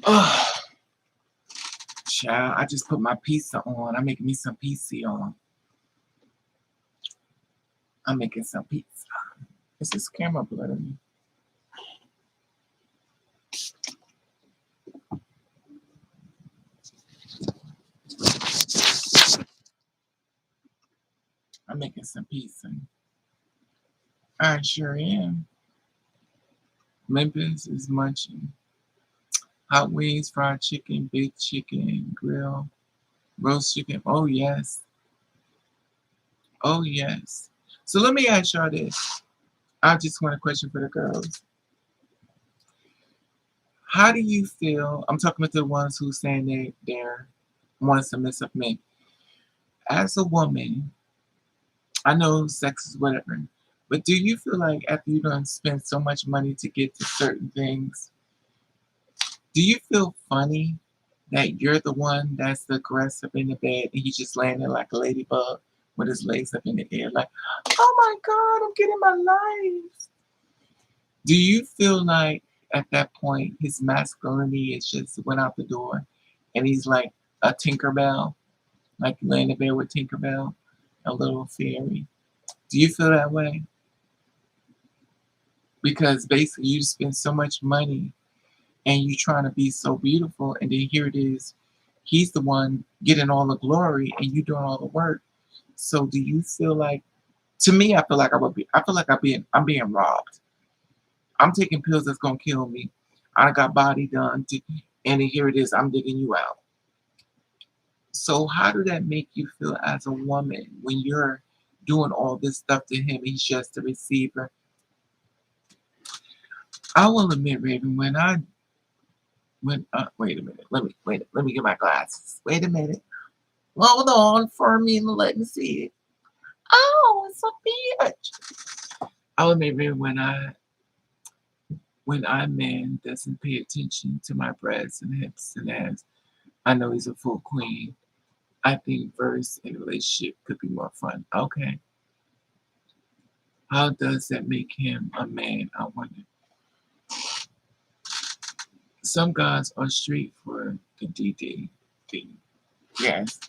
Oh, child, I just put my pizza on. I'm making me some pizza on. I'm making some pizza. Is this camera blurry? I'm making some pizza. I sure am. Memphis is munching. Hot wings, fried chicken, baked chicken, grill, roast chicken. Oh, yes. Oh, yes. So let me ask y'all this. I just want a question for the girls. How do you feel? I'm talking to the ones who saying they're want submissive men. As a woman, I know sex is whatever, but do you feel like after you done spend so much money to get to certain things, do you feel funny that you're the one that's the aggressive in the bed and he's just laying there like a ladybug with his legs up in the air, like, oh my God, I'm getting my life. Do you feel like at that point his masculinity is just went out the door and he's like a Tinkerbell, like laying in the bed with Tinkerbell, a little fairy? Do you feel that way? Because basically you spend so much money and you trying to be so beautiful, and then here it is, he's the one getting all the glory and you doing all the work. So do you feel like, to me, I feel like I'm being robbed. I'm taking pills that's gonna kill me. I got body done and then here it is, I'm digging you out. So how do that make you feel as a woman when you're doing all this stuff to him? He's just a receiver. I will admit, Raven, wait a minute, let me get my glasses. Wait a minute. Hold on for me and let me see it. Oh, it's a bitch. I'll admit, Raven, when I man doesn't pay attention to my breasts and hips and ass, I know he's a full queen. I think verse in a relationship could be more fun. Okay. How does that make him a man? I wonder. Some guys are straight for the DD thing. Yes.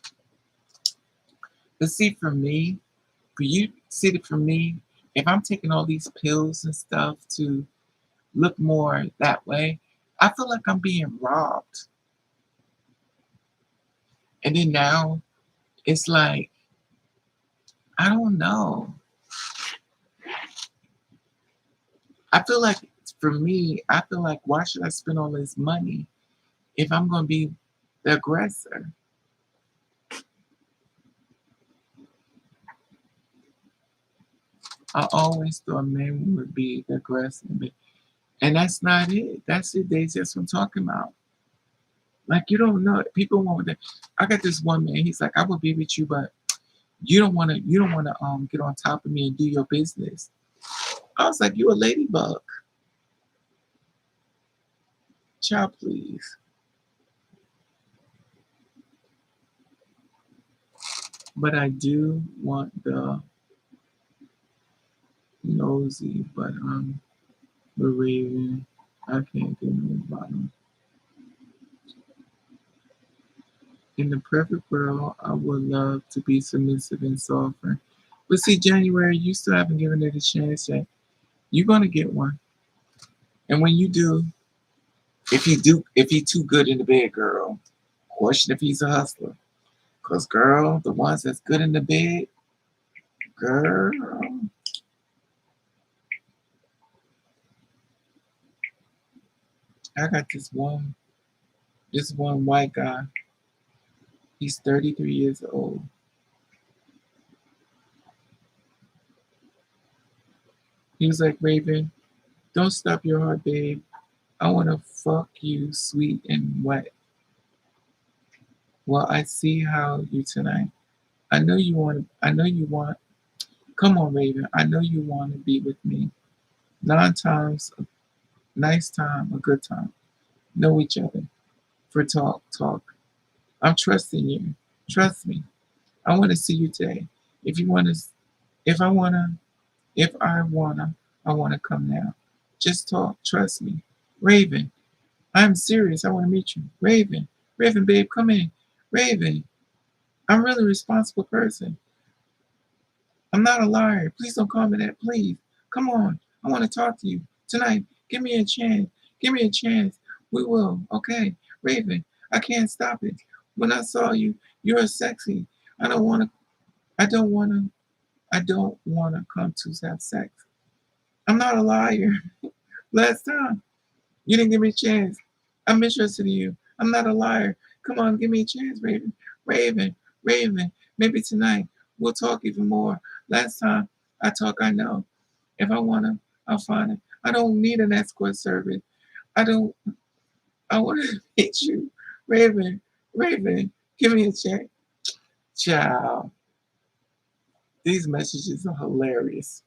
But see, for me, if I'm taking all these pills and stuff to look more that way, I feel like I'm being robbed. And then now it's like, I don't know. I feel like for me, I feel like why should I spend all this money if I'm going to be the aggressor? I always thought men would be the aggressor, and that's not it. That's it, Daisy. That's what I'm talking about. Like you don't know. People want that. I got this one man. He's like, I will be with you, but you don't want to. You don't want to get on top of me and do your business. I was like, you a ladybug, child, please. But I do want the nosy, but the Raven. I can't do no bottom. In the perfect world, I would love to be submissive and softer. But see, January, you still haven't given it a chance yet. You're gonna get one. And when you do, if he's too good in the bed, girl, question if he's a hustler. Cause girl, the ones that's good in the bed, girl, I got this one white guy. He's 33 years old. He was like, Raven, don't stop your heart, babe. I wanna fuck you sweet and wet. Well, I see how you tonight. I know you want come on, Raven. I know you want to be with me. 9 times a nice time, a good time. Know each other. For talk. I'm trusting you. Trust me. I want to see you today. If you want to, if I wanna, if I wanna come now. Just talk. Trust me. Raven, I'm serious. I want to meet you. Raven, babe, come in. Raven, I'm really a responsible person. I'm not a liar. Please don't call me that. Please. Come on. I want to talk to you tonight. Give me a chance. Give me a chance. We will. Okay. Raven, I can't stop it. When I saw you, you're sexy. I don't want to, I don't want to, I don't want to come to have sex. I'm not a liar. Last time, you didn't give me a chance. I'm interested in you. I'm not a liar. Come on, give me a chance, Raven. Raven, Raven. Maybe tonight we'll talk even more. Last time I talk, I know. If I wanna, I'll find it. I don't need an escort service. I don't. I want to meet you, Raven. Raven, give me a check. Ciao. These messages are hilarious.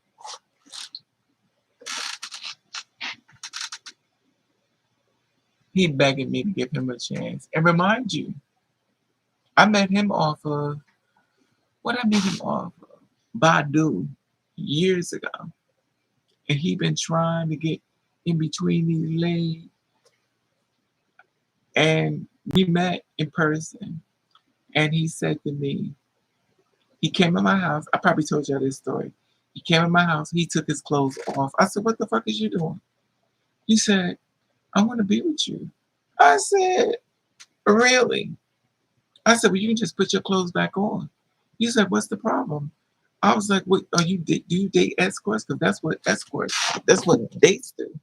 He begging me to give him a chance. And remind you, I met him off of what I met him off of Badu years ago, and he been trying to get in between these legs. And we met in person, and he said to me, he came in my house. I probably told y'all this story. He came in my house. He took his clothes off. I said, "What the fuck is you doing?" He said, "I want to be with you." I said, "Really?" I said, "Well, you can just put your clothes back on." He said, "What's the problem?" I was like, "What are you? Do you date escorts? Because that's what dates do."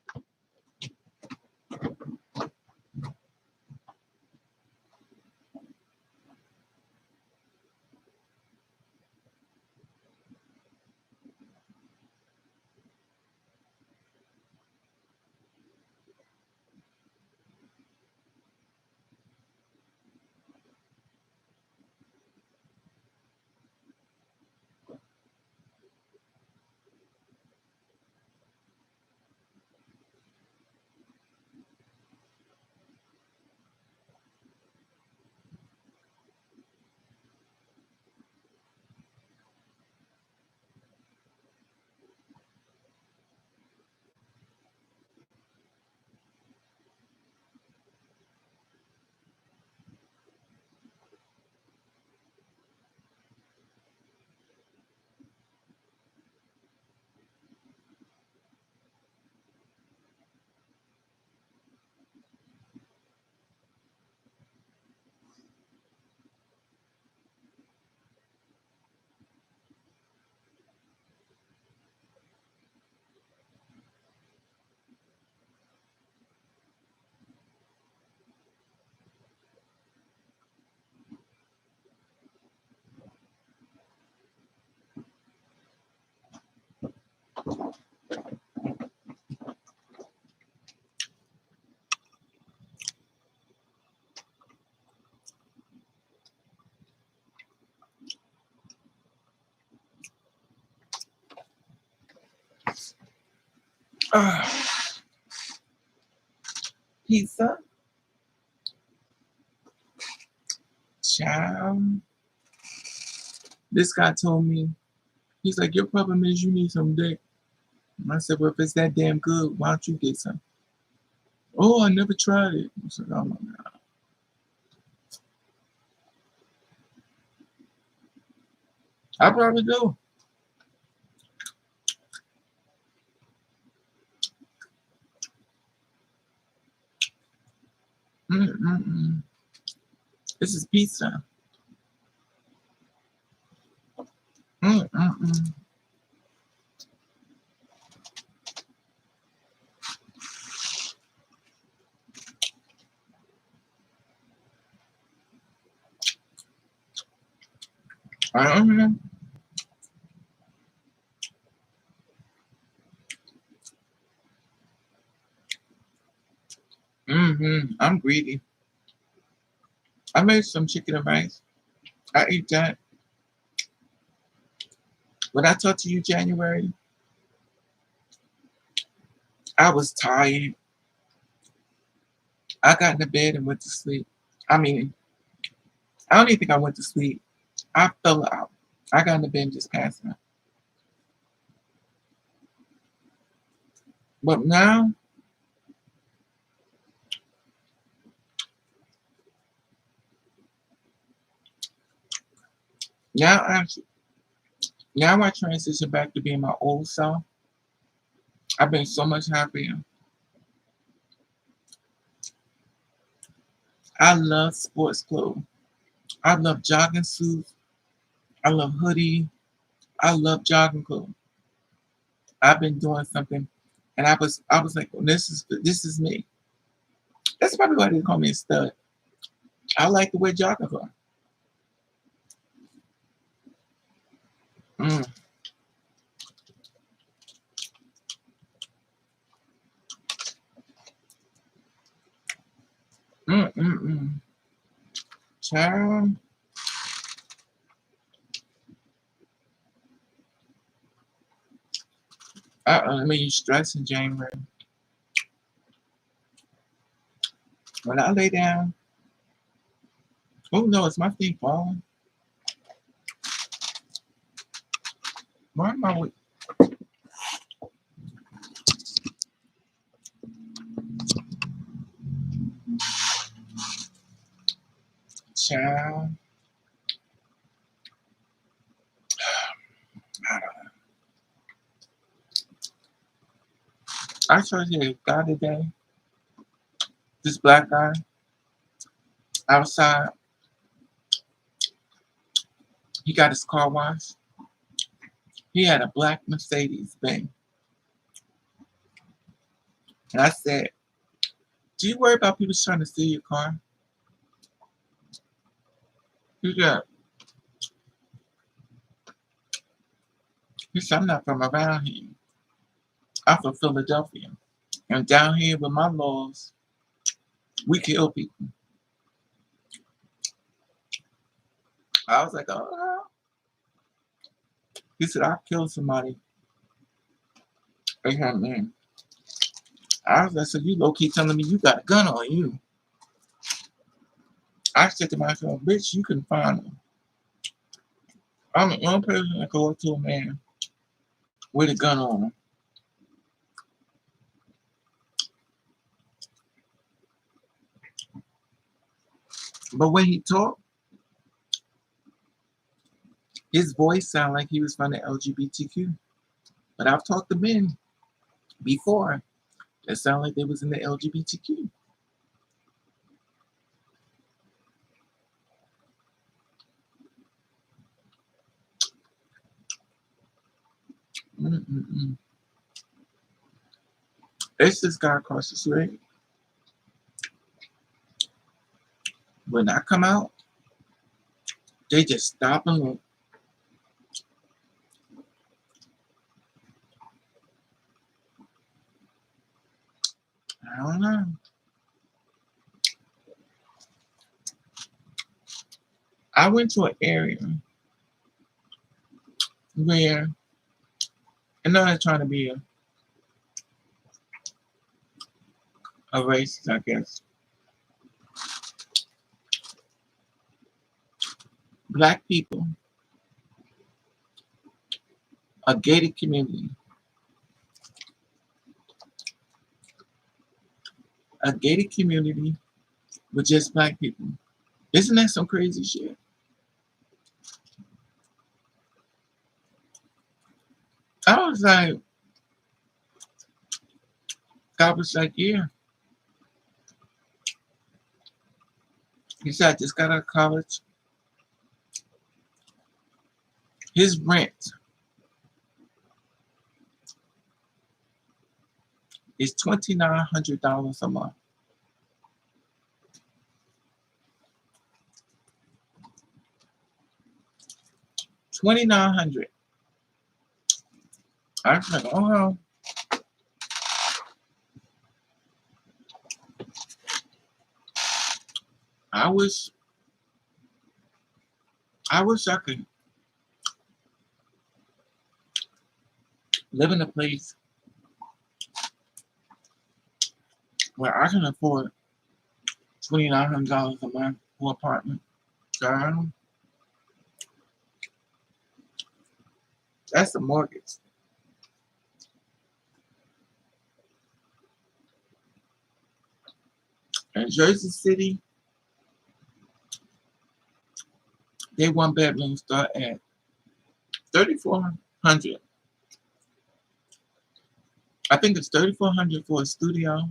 Pizza, child. This guy told me, he's like, your problem is you need some dick. And I said, well, if it's that damn good, why don't you get some? Oh, I never tried it. I said, oh my God. I probably do. Mm-mm-mm. This is pizza. Mm-mm-mm. I don't know. I'm greedy. I made some chicken and rice. I ate that. When I talked to you January, I was tired. I got into bed and went to sleep. I mean, I don't even think I went to sleep. I fell out. I got into bed and just passed out. But now actually, now I transition back to being my old self. I've been so much happier. I love sports clothes. I love jogging suits. I love hoodie. I love jogging clothes. I've been doing something, and I was like, well, this is me. That's probably why they call me a stud. I like to wear jogging clothes. Mm, mm, mm, mm. Child, I mean, you stress in January. When I lay down, oh no, it's my feet falling. Why am I with child? I don't know. I saw this guy today, this black guy outside. He got his car washed. He had a black Mercedes Benz. And I said, do you worry about people trying to steal your car? He said, I'm not from around here. I'm from Philadelphia. And down here with my laws, we kill people. I was like, oh. He said, I killed somebody. They had me. I was like, so you low key telling me you got a gun on you. I said to myself, bitch, you can find them. I'm the only person that go up to a man with a gun on him. But when he talked, his voice sounded like he was from the LGBTQ. But I've talked to men before that sound like they was in the LGBTQ. Mm-mm-mm. It's this guy across the street. When I come out, they just stop and look. I don't know. I went to an area where, and I'm not trying to be a racist, I guess. Black people A gated community. A gated community with just black people. Isn't that some crazy shit? I was like, God was like, yeah. He said, I just got out of college. His rent is $2,900 a month. $2,900. I was like, oh, I wish, I wish I could live in a place where I can afford $2,900 a month for an apartment. Girl, that's a mortgage. In Jersey City, they one bedroom start at 3,400. I think it's 3,400 for a studio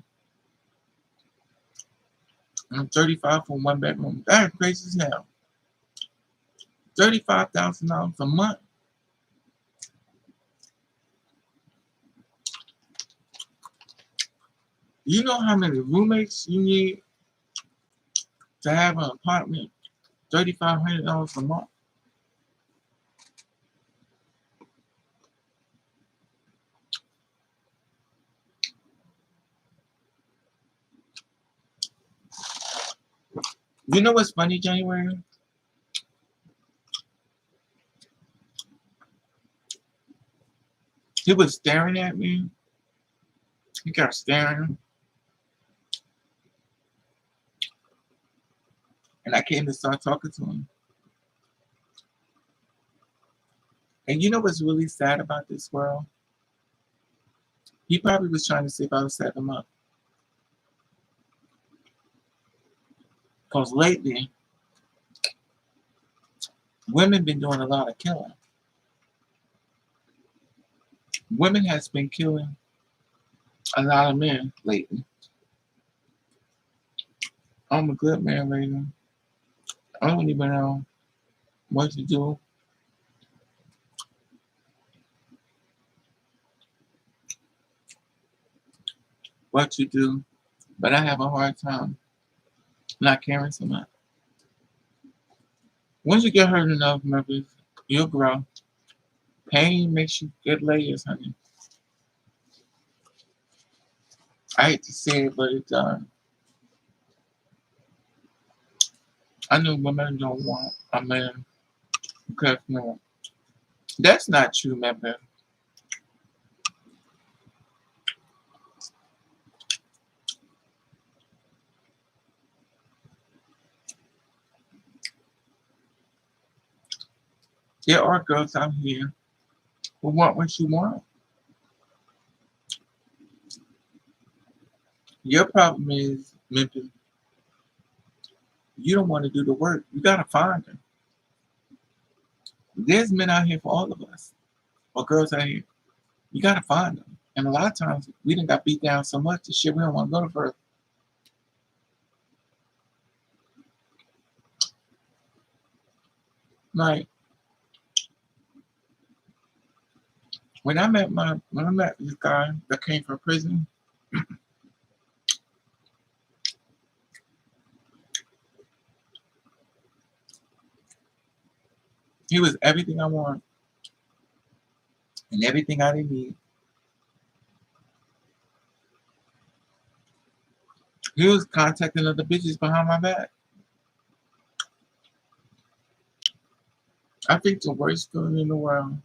and 35 for one bedroom. That's crazy as hell. $35,000 a month. You know how many roommates you need to have an apartment? $3,500 a month. You know what's funny, January? He was staring at me. He kept staring. And I came to start talking to him. And you know what's really sad about this world? He probably was trying to see if I would set him up. Because lately, women been doing a lot of killing. Women has been killing a lot of men lately. I'm a good man, lady. I don't even know what to do. What to do. But I have a hard time not caring so much. Once you get hurt enough, members, you'll grow. Pain makes you get layers, honey. I hate to say it, but it's I know women don't want a man because no, that's not true, member. There are girls out here who want what you want. Your problem is, member, you don't want to do the work. You gotta find them. There's men out here for all of us, or girls out here. You gotta find them. And a lot of times we done got beat down so much the shit we don't want to go to further. Like when I met this guy that came from prison, he was everything I want and everything I didn't need. He was contacting other bitches behind my back. I think the worst feeling in the world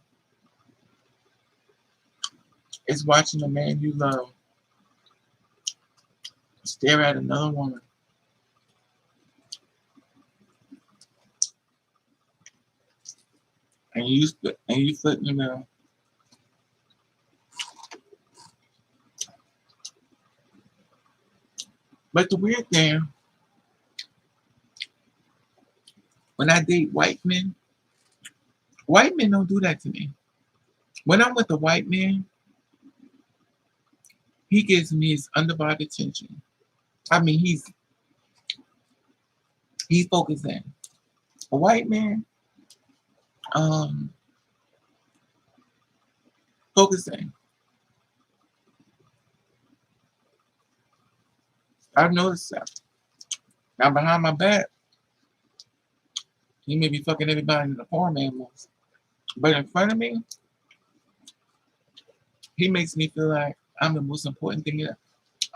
is watching a man you love stare at another woman and you foot in the middle. But the weird thing, when I date white men don't do that to me. When I'm with a white man, he gives me his undivided attention. I mean, he's focused in. A white man, um, focused in. I've noticed that. Now behind my back, he may be fucking everybody in the farm animals. But in front of me, he makes me feel like I'm the most important thing here.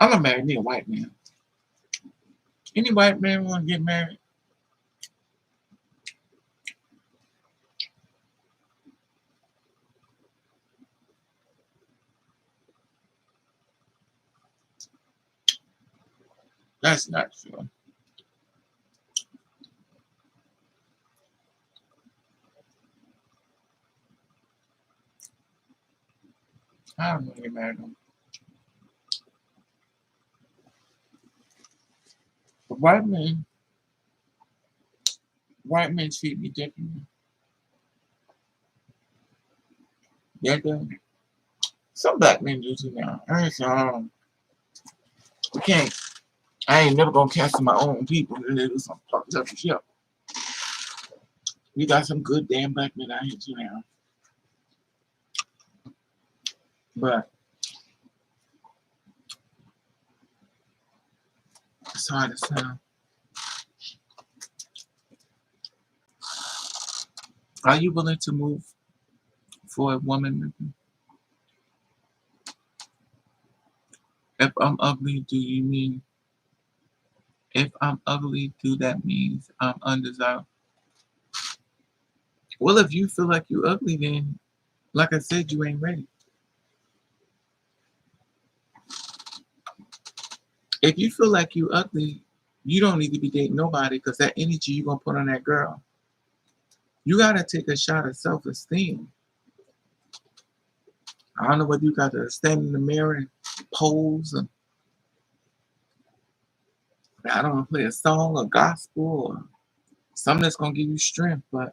I'm gonna marry me a white man. Any white man wanna get married? That's not true. I don't want to get married. But white men treat me differently. Yeah, do. Some black men do too now. We can't. I ain't never gonna cancel my own people and they do some fucked up shit. We got some good damn black men out here too now. But it's hard to tell. Are you willing to move for a woman? If I'm ugly, do you mean if I'm ugly, do that means I'm undesirable? Well, if you feel like you're ugly, then like I said, you ain't ready. If you feel like you ugly, you don't need to be dating nobody because that energy you're gonna put on that girl. You gotta take a shot of self-esteem. I don't know whether you got to stand in the mirror and pose, and I don't know, play a song or gospel or something that's gonna give you strength, but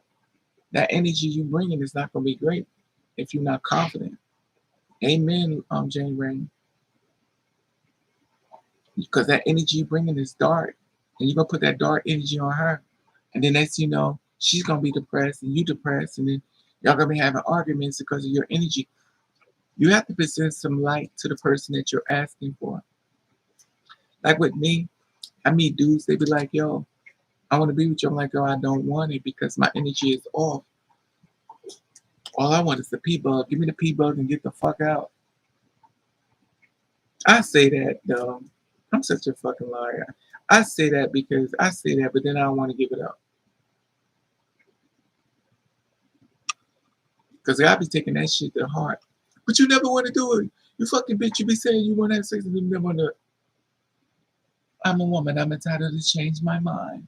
that energy you bringing is not gonna be great if you're not confident. Amen, Jane Rain. Because that energy you bringing is dark, and you're gonna put that dark energy on her, and then next you know, she's gonna be depressed and you depressed, and then y'all gonna be having arguments because of your energy. You have to present some light to the person that you're asking for. Like with me, I meet dudes, they be like, yo, I want to be with you. I'm like, yo, I don't want it because my energy is off. All I want is the P bug. Give me the P bug and get the fuck out. I say that though. I'm such a fucking liar. I say that because I say that, but then I don't want to give it up. Because I be taking that shit to heart. But you never want to do it. You fucking bitch. You be saying you want to have sex and you never want to. I'm a woman. I'm entitled to change my mind.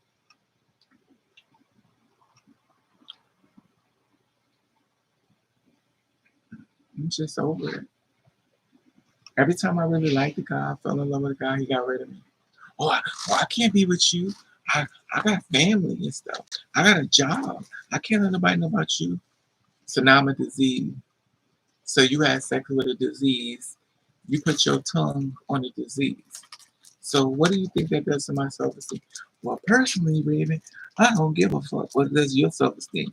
I'm just over it. Every time I really liked the guy, I fell in love with the guy, he got rid of me. I can't be with you. I got family and stuff. I got a job. I can't let nobody know about you. So now I'm a disease. So you had sex with a disease. You put your tongue on the disease. So what do you think that does to my self-esteem? Well, personally, Raven, I don't give a fuck what does your self-esteem.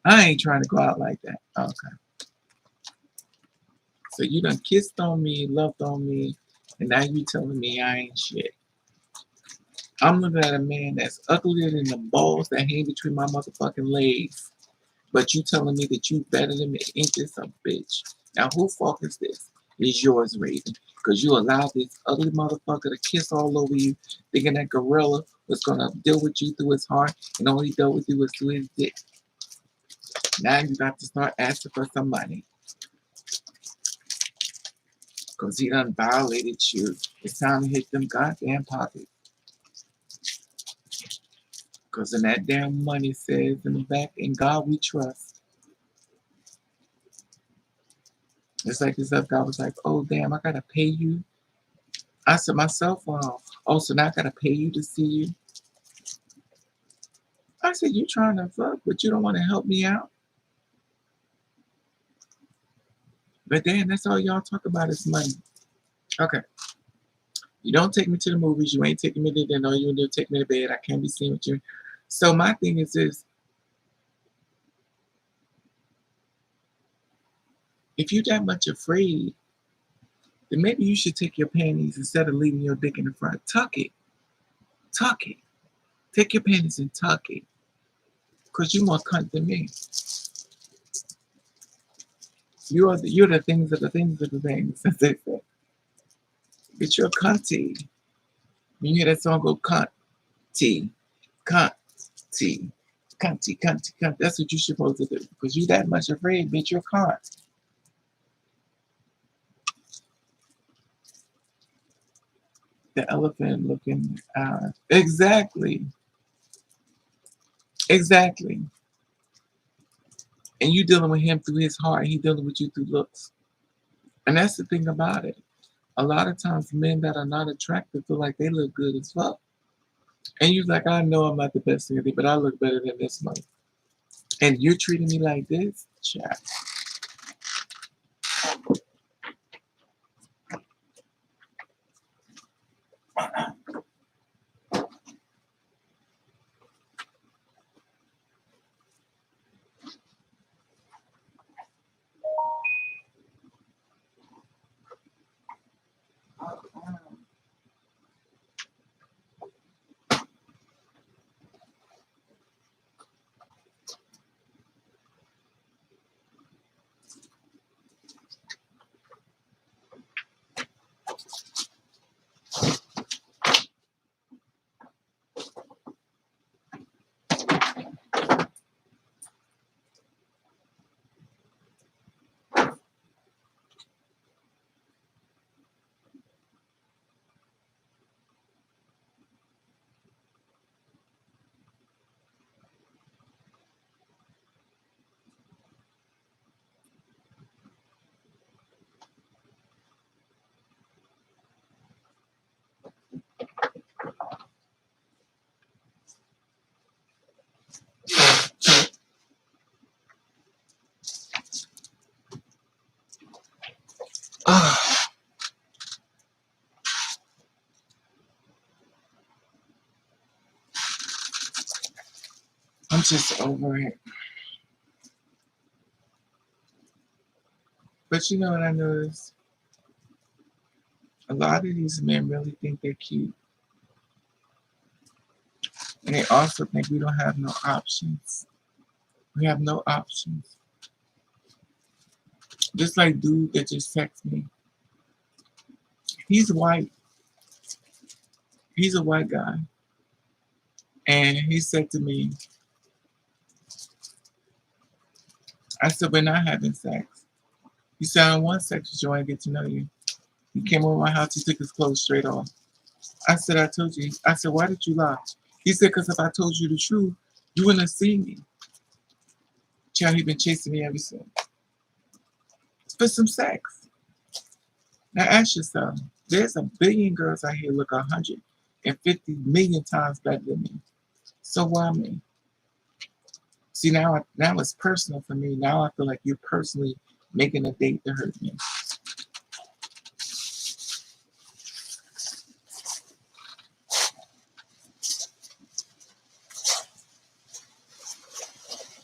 I ain't trying to go out like that. Okay. So you done kissed on me, loved on me, and now you telling me I ain't shit. I'm looking at a man that's uglier than the balls that hang between my motherfucking legs. But you telling me that you better than me? Ain't this a bitch? Now who fuck is this? It's yours, Raven. Because you allowed this ugly motherfucker to kiss all over you, thinking that gorilla was gonna deal with you through his heart, and all he dealt with you was through his dick. Now you got to start asking for some money. Because he done violated you. It's time to hit them goddamn pockets. Because in that damn money says in the back, in God we trust. It's like this other guy was like, oh damn, I gotta pay you I said, my cell phone off. Oh, so now I gotta pay you to see you? I said, you trying to fuck, but you don't want to help me out? But then that's all y'all talk about is money. Okay. You don't take me to the movies. You ain't taking me to dinner. All you gonna do is take me to bed. I can't be seen with you. So my thing is this: if you that much afraid, then maybe you should take your panties instead of leaving your dick in the front. Tuck it. Tuck it. Take your panties and tuck it. Cause you more cunt than me. You're the things of the things of the things, as they say. But you're cunty. When you hear that song go cunty, cunty, cunty, cunty, cunt. That's what you're supposed to do. Because you that much afraid, bitch, you're cunt. The elephant looking exactly. Exactly. And you dealing with him through his heart, and he dealing with you through looks. And that's the thing about it. A lot of times men that are not attractive feel like they look good as fuck. And you're like, I know I'm not the best thing, but I look better than this money. And you're treating me like this? Chat. I'm just over it. But you know what I noticed? A lot of these men really think they're cute. And they also think we don't have no options. We have no options. Just like dude that just texted me. He's white. He's a white guy. And he said to me, I said, we're not having sex. He said, I don't want sex, just want to get to know you. He came over my house, he took his clothes straight off. I said, I told you. I said, why did you lie? He said, because if I told you the truth, you wouldn't have seen me. Child, he been chasing me ever since. For some sex. Now ask yourself, there's a billion girls out here look 150 million times better than me. So why me? See, now it's personal for me. Now I feel like you're personally making a date to hurt me.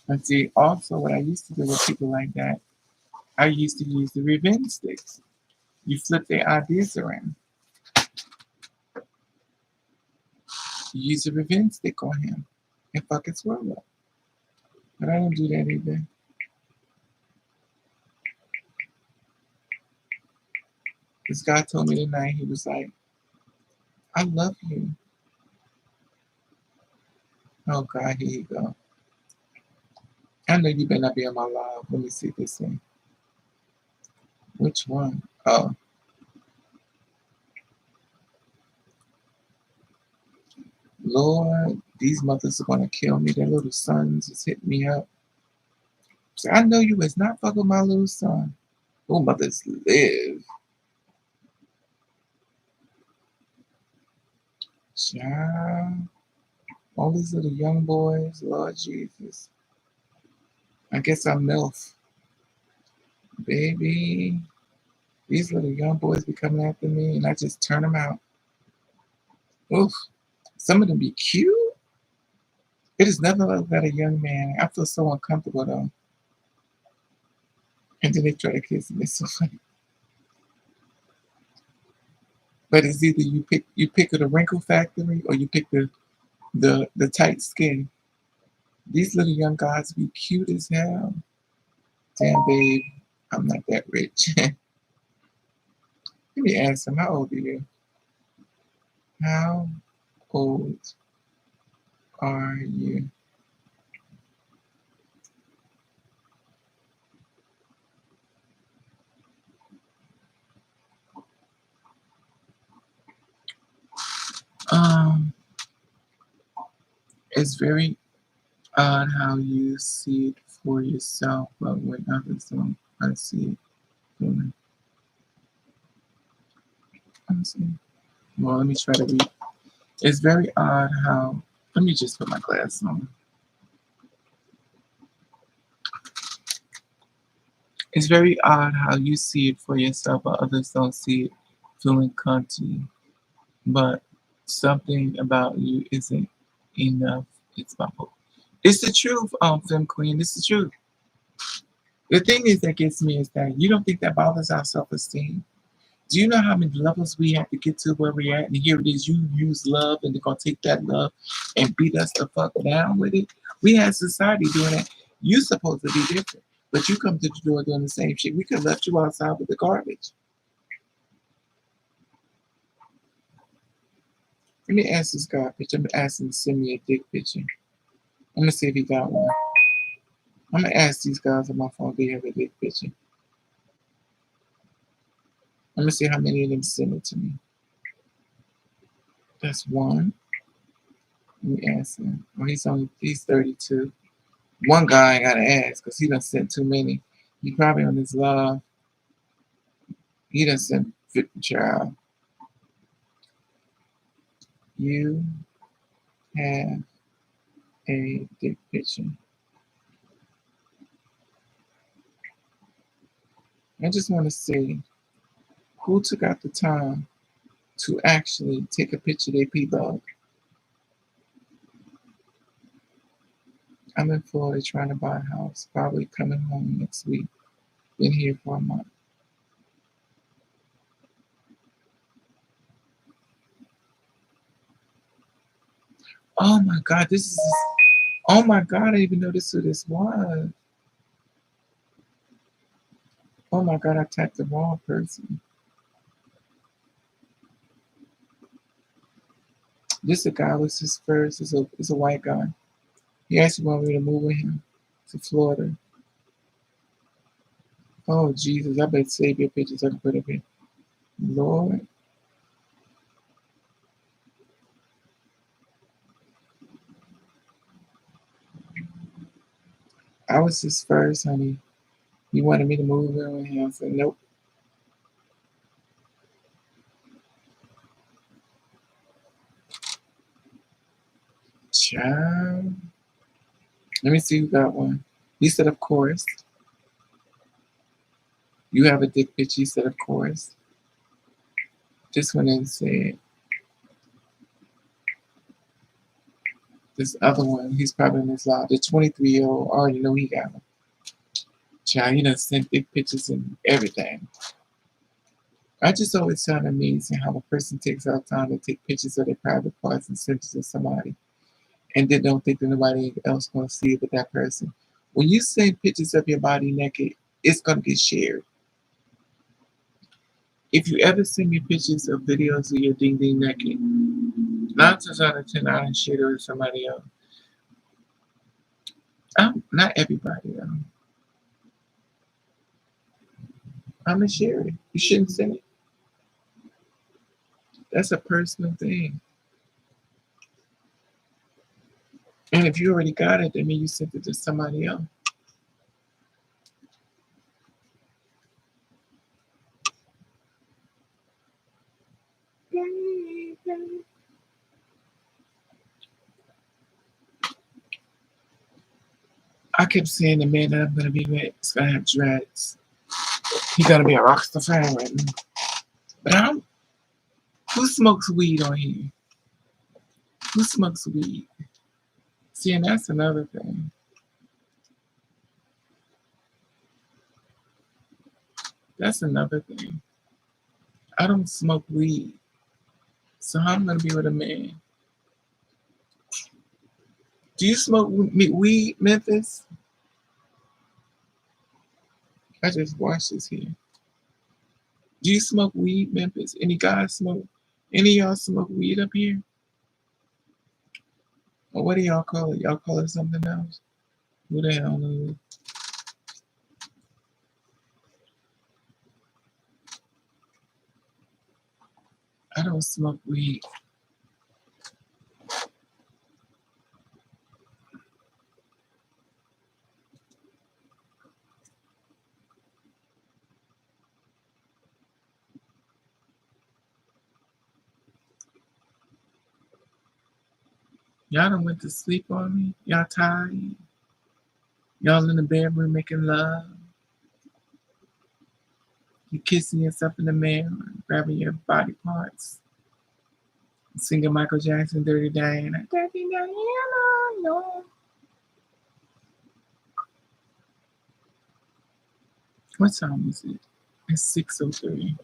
And see, also what I used to do with people like that, I used to use the revenge sticks. You flip their ideas around. You use a revenge stick on him and fuck his world up. But I don't do that either. This guy told me tonight, he was like, I love you. Oh God, here you go. I know you better not be on my live. Let me see this thing. Which one? Oh. Lord, these mothers are gonna kill me. Their little sons just hit me up. So I know you is not fucking my little son. Oh, mothers live. Child. All these little young boys, Lord Jesus. I guess I'm MILF. Baby. These little young boys be coming after me and I just turn them out. Oof. Some of them be cute. It is never like that a young man. I feel so uncomfortable though. And then they try to kiss me. It's so funny. But it's either you pick the wrinkle factory or you pick the tight skin. These little young guys be cute as hell. Damn babe, I'm not that rich. Let me ask him, how old are you? How old are you? Um, it's very odd how you see it for yourself, but when others don't, I see it. Feeling. Let me see. Well, let me try to read. It's very odd how. Let me just put my glasses on. It's very odd how you see it for yourself, but others don't see it. Feeling cunty, but something about you isn't enough. It's my hope. It's the truth, Film Queen. It's the truth. The thing is that gets me is that you don't think that bothers our self-esteem. Do you know how many levels we have to get to where we're at? And here it is, you use love and they're gonna take that love and beat us the fuck down with it. We had society doing that. You supposed to be different. But you come to the door doing the same shit. We could have left you outside with the garbage. Let me ask this guy a picture. I'm gonna ask him to send me a dick picture. I'm gonna see if he got one. I'm gonna ask these guys on my phone if they have a dick picture. I'm gonna see how many of them send it to me. That's one. Let me ask him. Oh, he's 32. One guy I gotta ask because he done sent too many. He probably on his love. He done sent 50 child. You have a dick picture. I just want to see who took out the time to actually take a picture of their P-Dog. I'm in Florida trying to buy a house, probably coming home next week. Been here for a month. Oh my God, this is. Oh my God, I didn't even know this who this was. Oh my God, I tapped the wrong person. This a guy was his first. Is a white guy. He actually wanted me to move with him to Florida. Oh Jesus, I better save your pictures. I can put it in. Lord, I was his first, honey. He wanted me to move in with him. I said nope. Child. Let me see who got one. He said, of course. You have a dick picture. He said, of course. This one and said, this other one, he's probably in his life. The 23-year-old, I already know he got one. Child, he done sent dick pictures and everything. I just always find it amazing how a person takes out time to take pictures of their private parts and send it to somebody and then don't think that nobody else gonna see it but that person. When you send pictures of your body naked, it's gonna get shared. If you ever send me pictures of videos of your ding ding naked, 9 times out of 10 I done share it with somebody else. Not everybody though. I'm gonna share it. You shouldn't send it. That's a personal thing. And if you already got it, that means you sent it to somebody else. kept saying the man that I'm gonna be with is gonna have dreads. He's gonna be a rockstar fan. But I'm who smokes weed on here? Who smokes weed? See, and that's another thing. That's another thing. I don't smoke weed. So how am I gonna be with a man? Do you smoke weed, Memphis? I just watched this here. Do you smoke weed, Memphis? Any guys smoke? Any of y'all smoke weed up here? Or what do y'all call it? Y'all call it something else? Who the hell knows? I don't smoke weed. Y'all done went to sleep on me? Y'all tired? Y'all in the bedroom making love? You kissing yourself in the mirror, grabbing your body parts, singing Michael Jackson, Dirty Diana. Dirty Diana, no. What time is it? It's 6:03.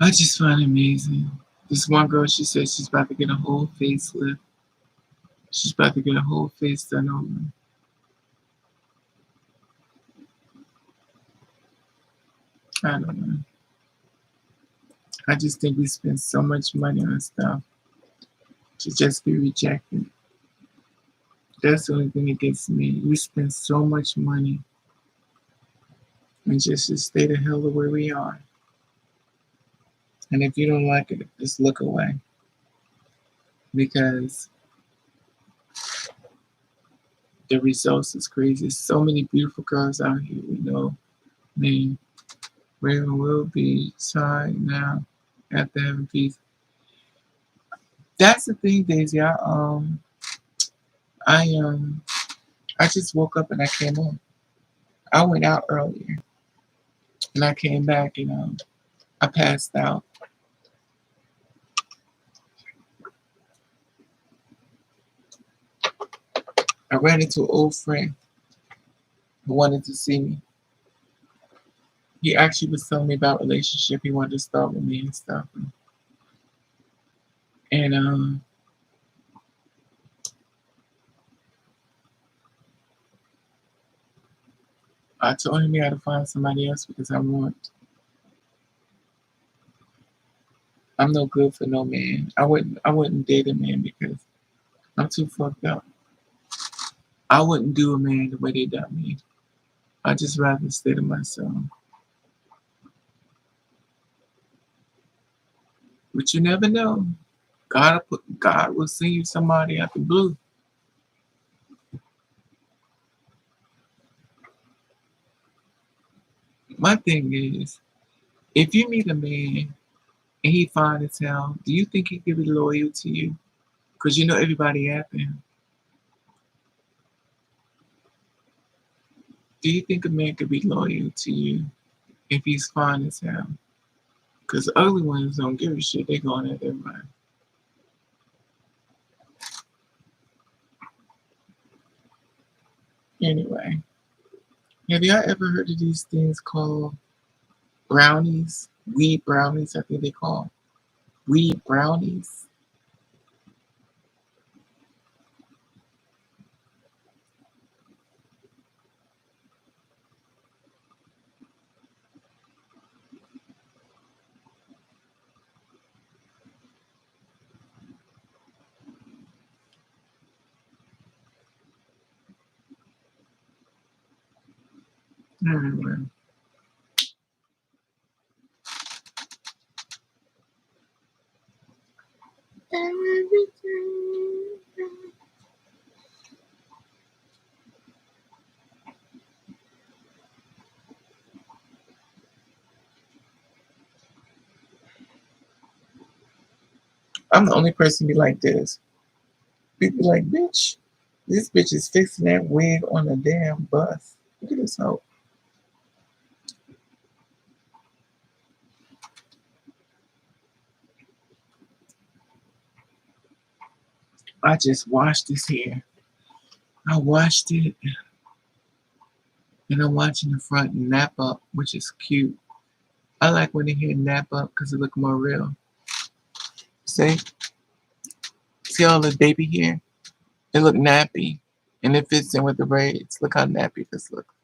I just find it amazing. This one girl, she said she's about to get a whole facelift. She's about to get a whole face done over. I don't know. I just think we spend so much money on stuff to just be rejected. That's the only thing that gets me. We spend so much money and just to stay the hell the way we are. And if you don't like it, just look away. Because the results is crazy. So many beautiful girls out here, we know. I mean, where will be tied now after having peace. That's the thing, Daisy. I I just woke up and I came home. I went out earlier and I came back and I passed out. I ran into an old friend who wanted to see me. He actually was telling me about a relationship he wanted to start with me and stuff. And I told him he had to find somebody else because I'm no good for no man. I wouldn't date a man because I'm too fucked up. I wouldn't do a man the way they done me. I just rather stay to myself. But you never know. God will send you somebody out the blue. My thing is, if you meet a man and he fine as hell, do you think he could be loyal to you? Because you know everybody after him. Do you think a man could be loyal to you if he's fine as hell? Because ugly ones don't give a shit. They going at everybody. Anyway, have y'all ever heard of these things called brownies? Weed brownies, I think they call weed brownies. Anyway, I'm the only person be like this. People like, bitch, this bitch is fixing that wig on a damn bus. Look at this hoe. I just washed this hair. I washed it and I'm watching the front nap up, which is cute. I like when the hair nap up because it look more real. See? See all the baby hair? It look nappy. And it fits in with the braids. Look how nappy this looks.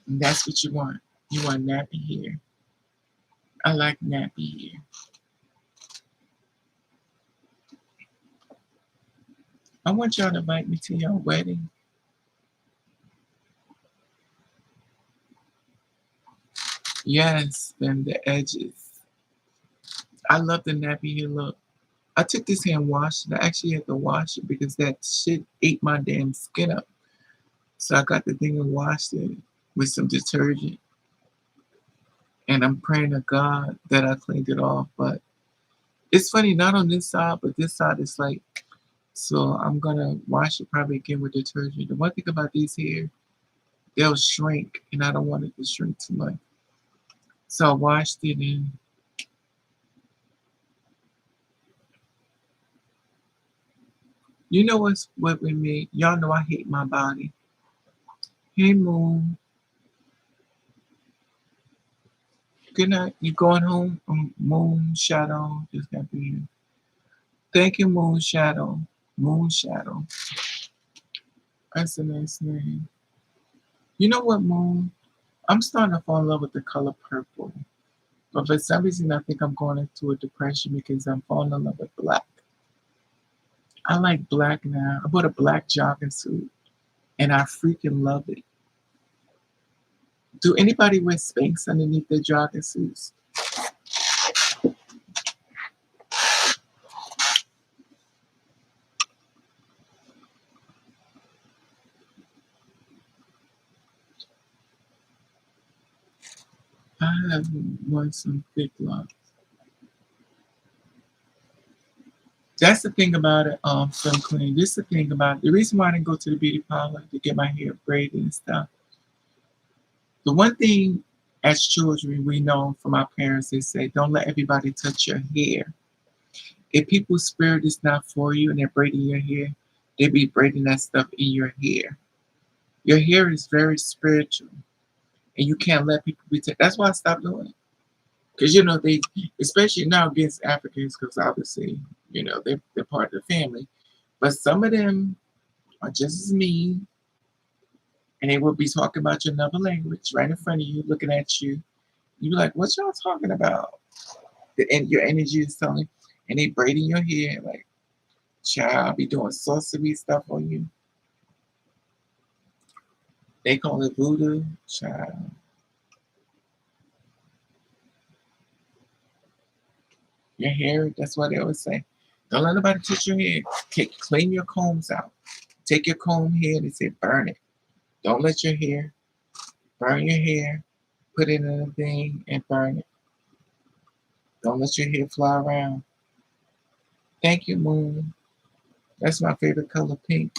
And that's what you want. You want nappy hair. I like nappy hair. I want y'all to invite me to your wedding. Yes, and the edges. I love the nappy hair look. I took this hair and washed it. I actually had to wash it because that shit ate my damn skin up. So I got the thing and washed it with some detergent. And I'm praying to God that I cleaned it off. But it's funny, not on this side, but this side is like, so I'm gonna wash it probably again with detergent. The one thing about these hair, they'll shrink, and I don't want it to shrink too much. So I washed it and you know what with me? Y'all know I hate my body. Hey Moon, good night. You going home? Moon Shadow just got be here. Thank you, Moon Shadow. Moon Shadow. That's a nice name. You know what, Moon? I'm starting to fall in love with the color purple. But for some reason, I think I'm going into a depression because I'm falling in love with black. I like black now. I bought a black jogging suit and I freaking love it. Do anybody wear Spanx underneath their jogging suits? I have worn some thick locks. That's the thing about it, Film Clean. This is the thing about it. The reason why I didn't go to the beauty parlor to get my hair braided and stuff. The one thing as children we know from our parents, they say, don't let everybody touch your hair. If people's spirit is not for you and they're braiding your hair, they be braiding that stuff in your hair. Your hair is very spiritual, and you can't let people be. That's why I stopped doing it. Because you know they, especially now against Africans, because obviously you know they're part of the family, but some of them are just as mean, and they will be talking about your another language right in front of you, looking at you. You be like, "What y'all talking about?" And your energy is telling, and they braiding your hair like, "Child, be doing sorcery stuff on you." They call it voodoo, child. Your hair, that's what they always say. Don't let nobody touch your hair. Clean your combs out. Take your comb hair, they say burn it. Don't let your hair, burn your hair, put it in a thing and burn it. Don't let your hair fly around. Thank you, Moon. That's my favorite color, pink.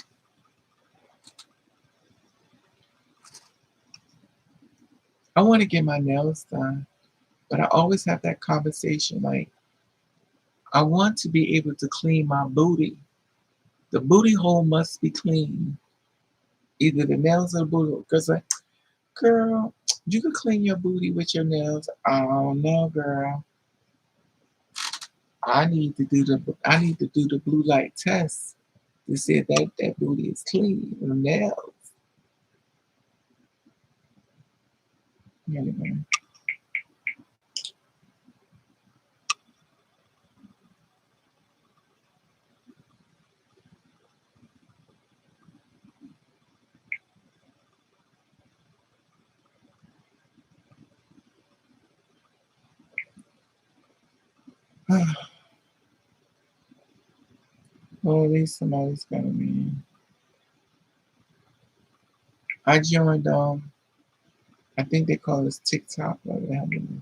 I want to get my nails done, but I always have that conversation like, I want to be able to clean my booty. The booty hole must be clean. Either the nails or the booty hole. Because, like, girl, you can clean your booty with your nails. Oh no, girl. I need to do the blue light test to see if that booty is clean. The nails. Anyway. Oh, at least somebody's got me. I joined I think they call this TikTok. Whatever the hell it is.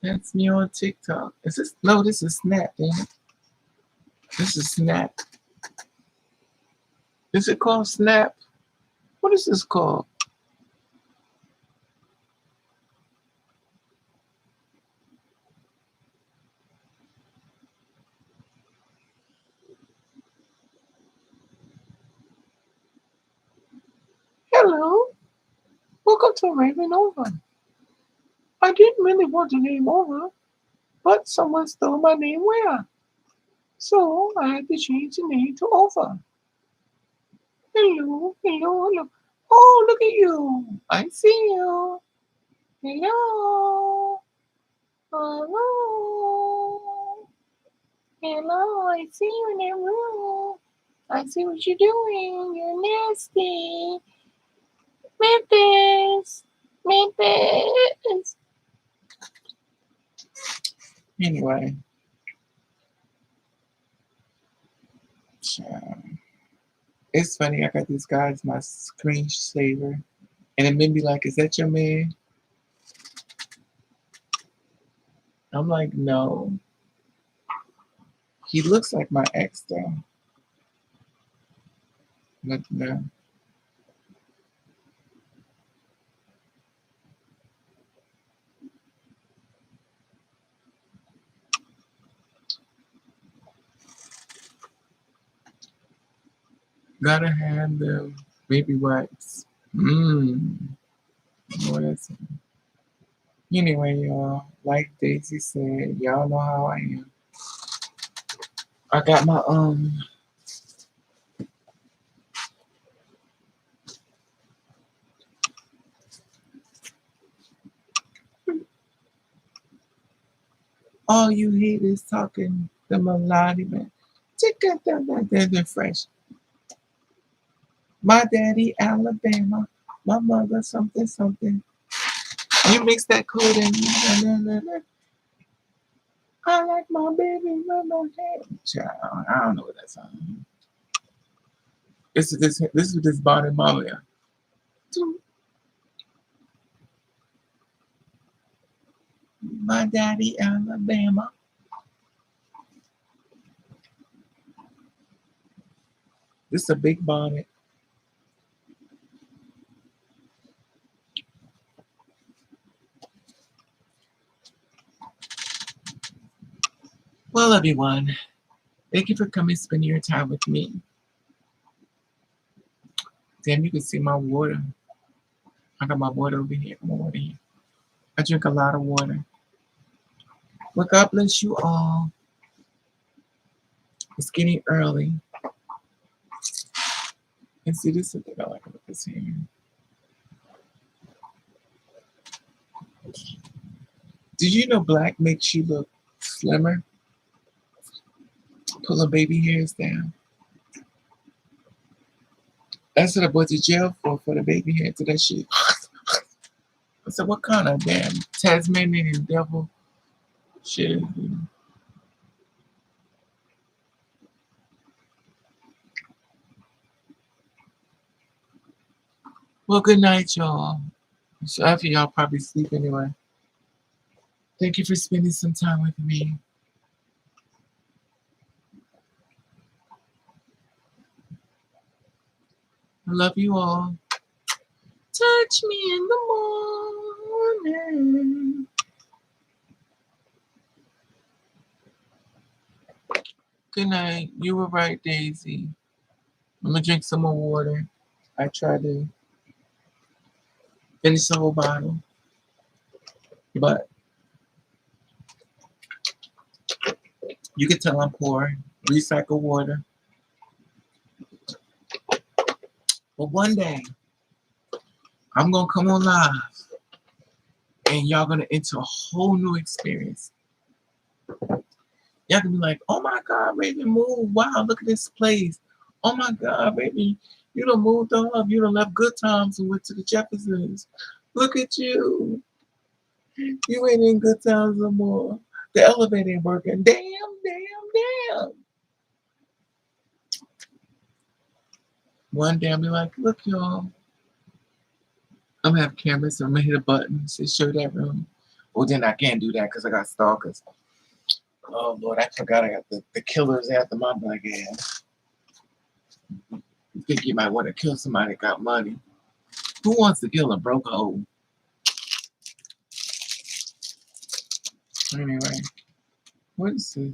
That's me on TikTok. Is this? No, this is Snap, damn it. This is Snap. Is it called Snap? What is this called? Hello. Welcome to Raven Over. I didn't really want the name Over, but someone stole my name where? So I had to change the name to Over. Hello, hello, hello. Oh, look at you. I see you. Hello. Hello. Hello, I see you in that room. I see what you're doing. You're nasty. Memphis. Memphis. Anyway. It's funny, I got this guy as my screensaver. And it made me like, is that your man? I'm like, no. He looks like my ex though. But no. Gotta have the baby wipes. Mmm. What is it? Anyway, y'all, like Daisy said, y'all know how I am. I got my all you haters talking the melody man. Chicken they're fresh. My daddy Alabama, my mother something something. You mix that code in. I like my baby, my head. Child, I don't know what that song. This is Bonnie Malia. My daddy Alabama. This is a big bonnet. Well, everyone, thank you for coming spending your time with me. Damn, you can see my water. I got my water over here. My water here. I drink a lot of water. Well, God bless you all. It's getting early. And see, this is the thing I like about this here. Did you know black makes you look slimmer? Pulling baby hairs down. That's what I went to jail for the baby hair to that shit. I said, what kind of damn Tasmanian devil shit? Well, good night, y'all. So after y'all probably sleep anyway. Thank you for spending some time with me. I love you all. Touch me in the morning. Good night. You were right, Daisy. I'm gonna drink some more water. I tried to finish the whole bottle, but you can tell I'm poor. Recycle water. But one day, I'm gonna come on live, and y'all gonna enter a whole new experience. Y'all gonna be like, "Oh my God, Raven, move! Wow, look at this place! Oh my God, Raven, you done moved up. You done left good times and went to the Jeffersons. Look at you." You ain't in good times no more. The elevator ain't working. Damn, damn, damn. One day I'll be like, look, y'all. I'm gonna have cameras, so I'm gonna hit a button to show that room. Well, then I can't do that because I got stalkers. Oh Lord, I forgot I got the killers after my black ass. You think you might want to kill somebody that got money? Who wants to kill a broke hoe? Anyway, what is this?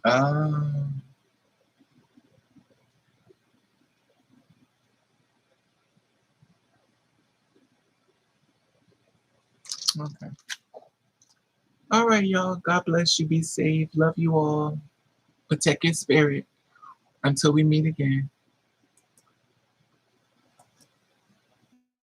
Um, okay. All right, y'all. God bless you. Be safe. Love you all. Protect your spirit. Until we meet again.